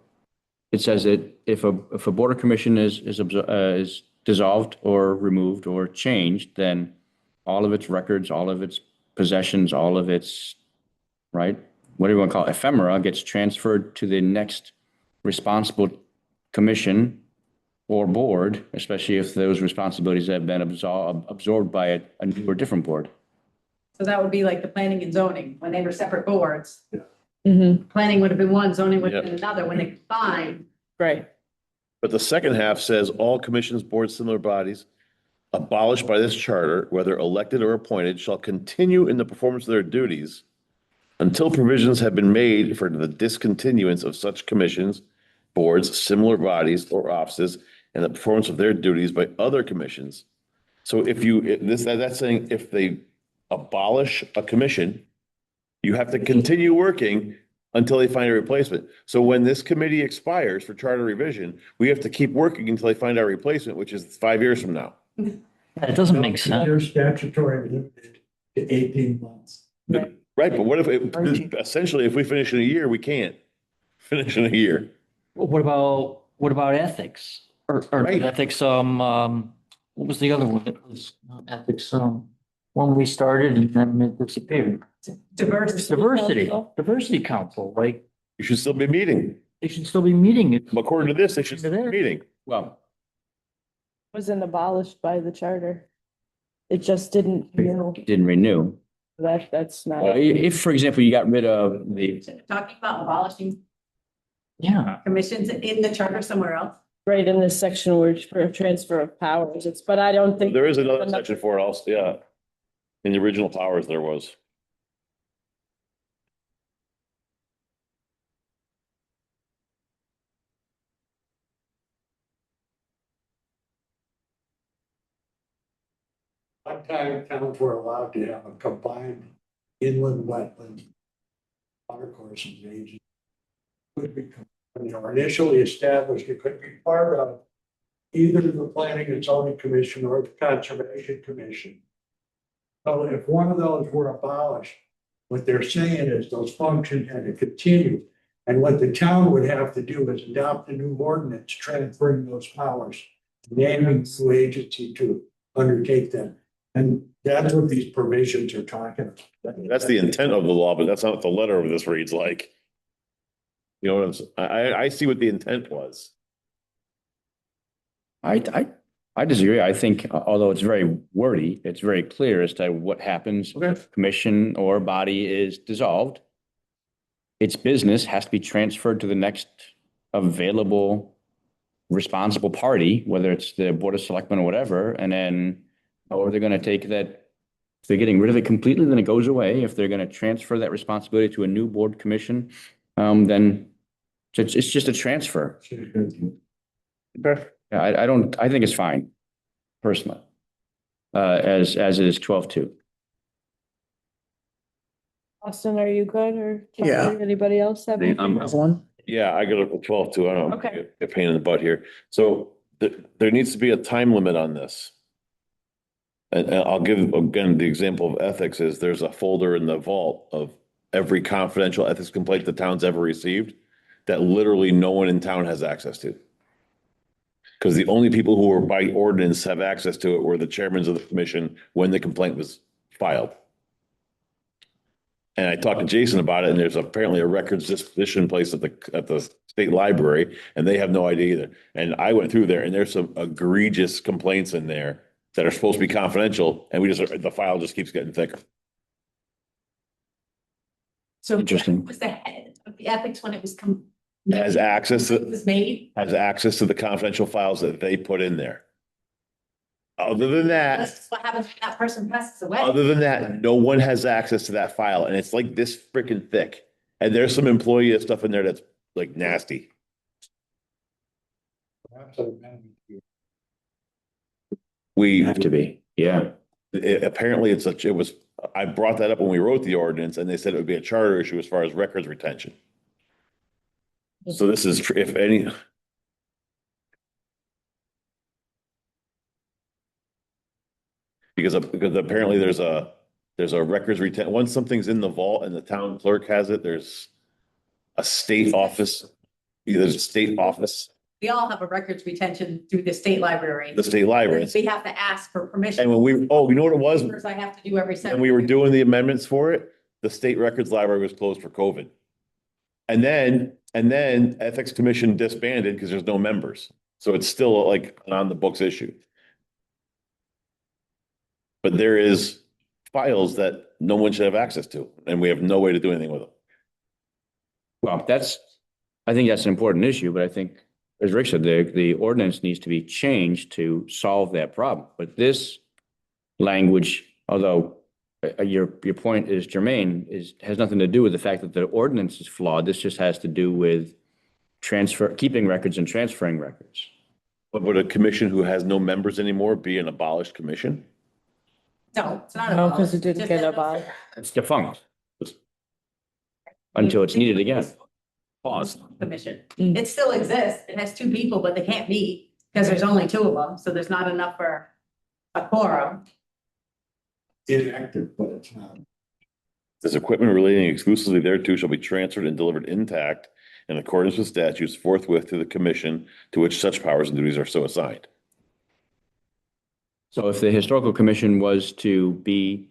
it says that if a board or commission is dissolved or removed or changed, then all of its records, all of its possessions, all of its, right? What do you want to call it? Ephemera gets transferred to the next responsible commission or board, especially if those responsibilities have been absorbed by a new or different board. So that would be like the planning and zoning, when they were separate boards. Mm-hmm, Planning would have been one, zoning would have been another. When they combined, right. but the second half says all commissions, boards, similar bodies abolished by this charter, whether elected or appointed, shall continue in the performance of their duties until provisions have been made for the discontinuance of such commissions, boards, similar bodies, or offices, and the performance of their duties by other commissions. So that's saying if they abolish a commission, you have to continue working until they find a replacement. So when this committee expires for charter revision, we have to keep working until they find our replacement, which is 5 years from now. It doesn't make sense. They're statutory limited to 18 months. Right, but what if, essentially, if we finish in a year, we can't finish in a year. What about ethics? Or Right. ethics, what was the other one? It was ethics, when we started and then it disappeared. Diversity Council, like, You should still be meeting. they should still be meeting it. According to this, they should still be meeting. Well, Wasn't abolished by the charter. It just didn't, didn't renew. that's Well, not, if, for example, you got rid of the, talking about abolishing Yeah, commissions in the charter somewhere else. right in this section where for transfer of powers, but I don't think. There is another section for it also, yeah. In the original powers, there was. One time towns were allowed to have a combined inland wetland watercourses agency. Could be, when they were initially established, it could be part of either the Planning and Zoning Commission or the Conservation Commission. So if one of those were abolished, what they're saying is those functions had to continue. And what the town would have to do is adopt a new ordinance transferring those powers, naming the new agency to undertake them. And that's what these provisions are talking about. That's the intent of the law, but that's not what the letter of this reads like. You know what I'm saying? I see what the intent was. I disagree. I think, although it's very wordy, it's very clear as to what happens if commission or body is dissolved. Its business has to be transferred to the next available responsible party, whether it's the Board of Selectmen or whatever, and then, or they're gonna take that, if they're getting rid of it completely, then it goes away. If they're gonna transfer that responsibility to a new board commission, then it's just a transfer. Yeah, I think it's fine, personally. As it is 12-2. Austin, are you good or? Yeah. Anybody else have? anything? One? Yeah, I go to 12 too. I don't know. Okay. A pain in the butt here. So there needs to be a time limit on this. And I'll give, again, the example of ethics is there's a folder in the vault of every confidential ethics complaint the town's ever received. that literally no one in town has access to. Because the only people who were by ordinance have access to it were the chairmen of the commission when the complaint was filed. And I talked to Jason about it, and there's apparently a records disposition place at the state library, and they have no idea either. And I went through there, and there's some egregious complaints in there that are supposed to be confidential, and the file just keeps getting thicker. So Interesting. who was the head of the ethics when it was Has access it to, was made? has access to the confidential files that they put in there. Other than that, That's what happens when that person passes away. other than that, no one has access to that file, and it's like this freaking thick. And there's some employee stuff in there that's like nasty. We Have to be, yeah. apparently I brought that up when we wrote the ordinance, and they said it would be a charter issue as far as records retention. So this is, if any. Because apparently there's a records retention, once something's in the vault and the town clerk has it, there's a state office. There's a state office, We all have a records retention through the state library. the state library. We have to ask for permission. And when you know what it was? First, I have to do every. And we were doing the amendments for it, the state records library was closed for COVID. And then Ethics Commission disbanded because there's no members. So it's still like an on the books issue. But there is files that no one should have access to, and we have no way to do anything with them. Well, I think that's an important issue, but I think, as Rick said, the ordinance needs to be changed to solve that problem. But this language, although your point is germane, has nothing to do with the fact that the ordinance is flawed. This just has to do with keeping records and transferring records. But would a commission who has no members anymore be an abolished commission? No, it's not. No, because it abolished. didn't Just get that- abolished. It's defunct until it's needed again. Pause. Commission. Mm. It still exists. It has two people, but they can't meet because there's only two of them. So there's not enough for a quorum. Inactive, but it's not. This equipment relating exclusively thereto shall be transferred and delivered intact in accordance with statutes forthwith to the commission to which such powers and duties are so assigned. So if the historical commission was to be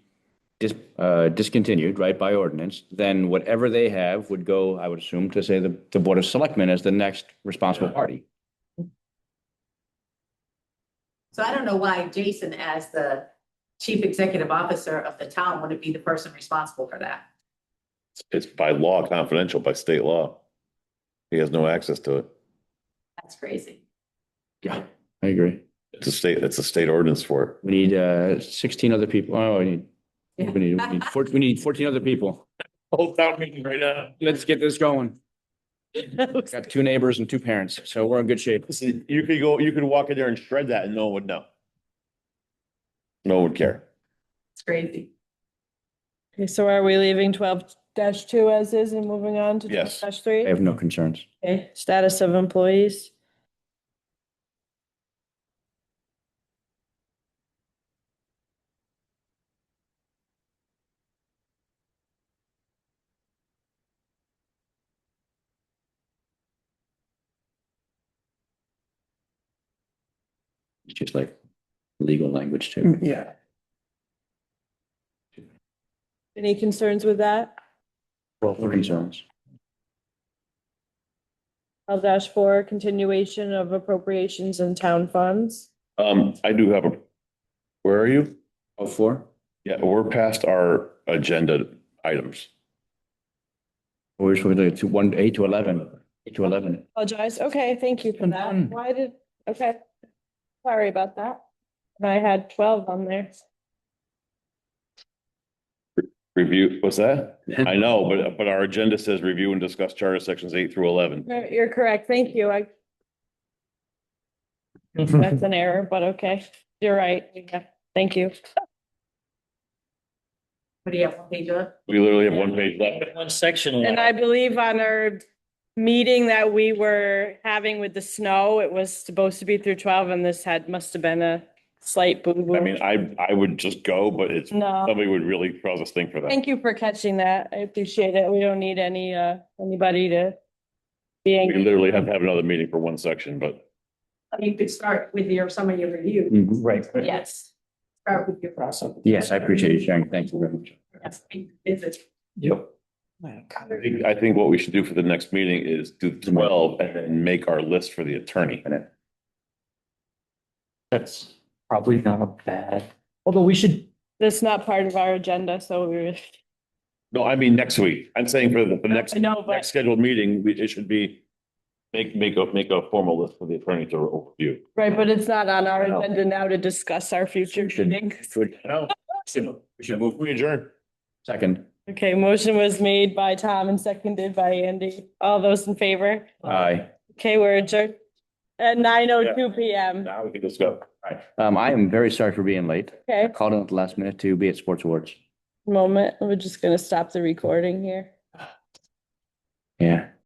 discontinued, right, by ordinance, then whatever they have would go, I would assume, to say the Board of Selectmen as the next responsible party. So I don't know why Jason, as the chief executive officer of the town, wouldn't be the person responsible for that. It's by law confidential, by state law. He has no access to it. That's crazy. Yeah, I agree. It's a state ordinance for it. We need 16 other people. Oh, we need 14 other people. Whole town meeting right now. Let's get this going. Got 2 neighbors and 2 parents, so we're in good shape. You could walk in there and shred that and no one would know. No one would care. It's crazy. Okay, so are we leaving 12-2 as is and moving on to Yes. 12-3? I have no concerns. Okay, status of employees. It's just like legal language too. Yeah. Any concerns with that? Well, concerns. 12-4, continuation of appropriations and town funds. I do have where are you? Oh, 4? Yeah, we're past our agenda items. We're supposed to do 8 to 11. 8 to 11. Apologize. Okay, thank you for that. Done. Okay. Sorry about that. I had 12 on there. Review, what's that? I know, but our agenda says review and discuss charter sections 8 through 11. You're correct. Thank you. That's an error, but okay. You're right. Yeah, thank you. What do you have, one page left? We literally have one page left. One section. And I believe on our meeting that we were having with the snow, it was supposed to be through 12 and this must have been a slight boo-boo. I mean, I would just go, but it's, No. somebody would really cause us think for that. Thank you for catching that. I appreciate it. We don't need anybody to We literally have to have another meeting for one section, but You could start with some of your review. Mhm. Right. Yes. Start with your process. Yes, I appreciate you sharing. Thank you very much. Yes, it's Yep. I think what we should do for the next meeting is do 12 and then make our list for the attorney. That's probably not a bad, although we should, That's not part of our agenda, so we're, No, I mean, next week. I'm saying for the next, I know, but next scheduled meeting, it should be make a formal list for the attorney to review. right, but it's not on our I know. agenda now to discuss our future meeting. No, we should move, we adjourn. Second. Okay, motion was made by Tom and seconded by Andy. All those in favor? Aye. Okay, we're adjourned at 9:02 PM. Now we can just go. All right. I am very sorry for being late. Okay, Called in at the last minute to be at Sports Awards. moment, we're just gonna stop the recording here. Yeah.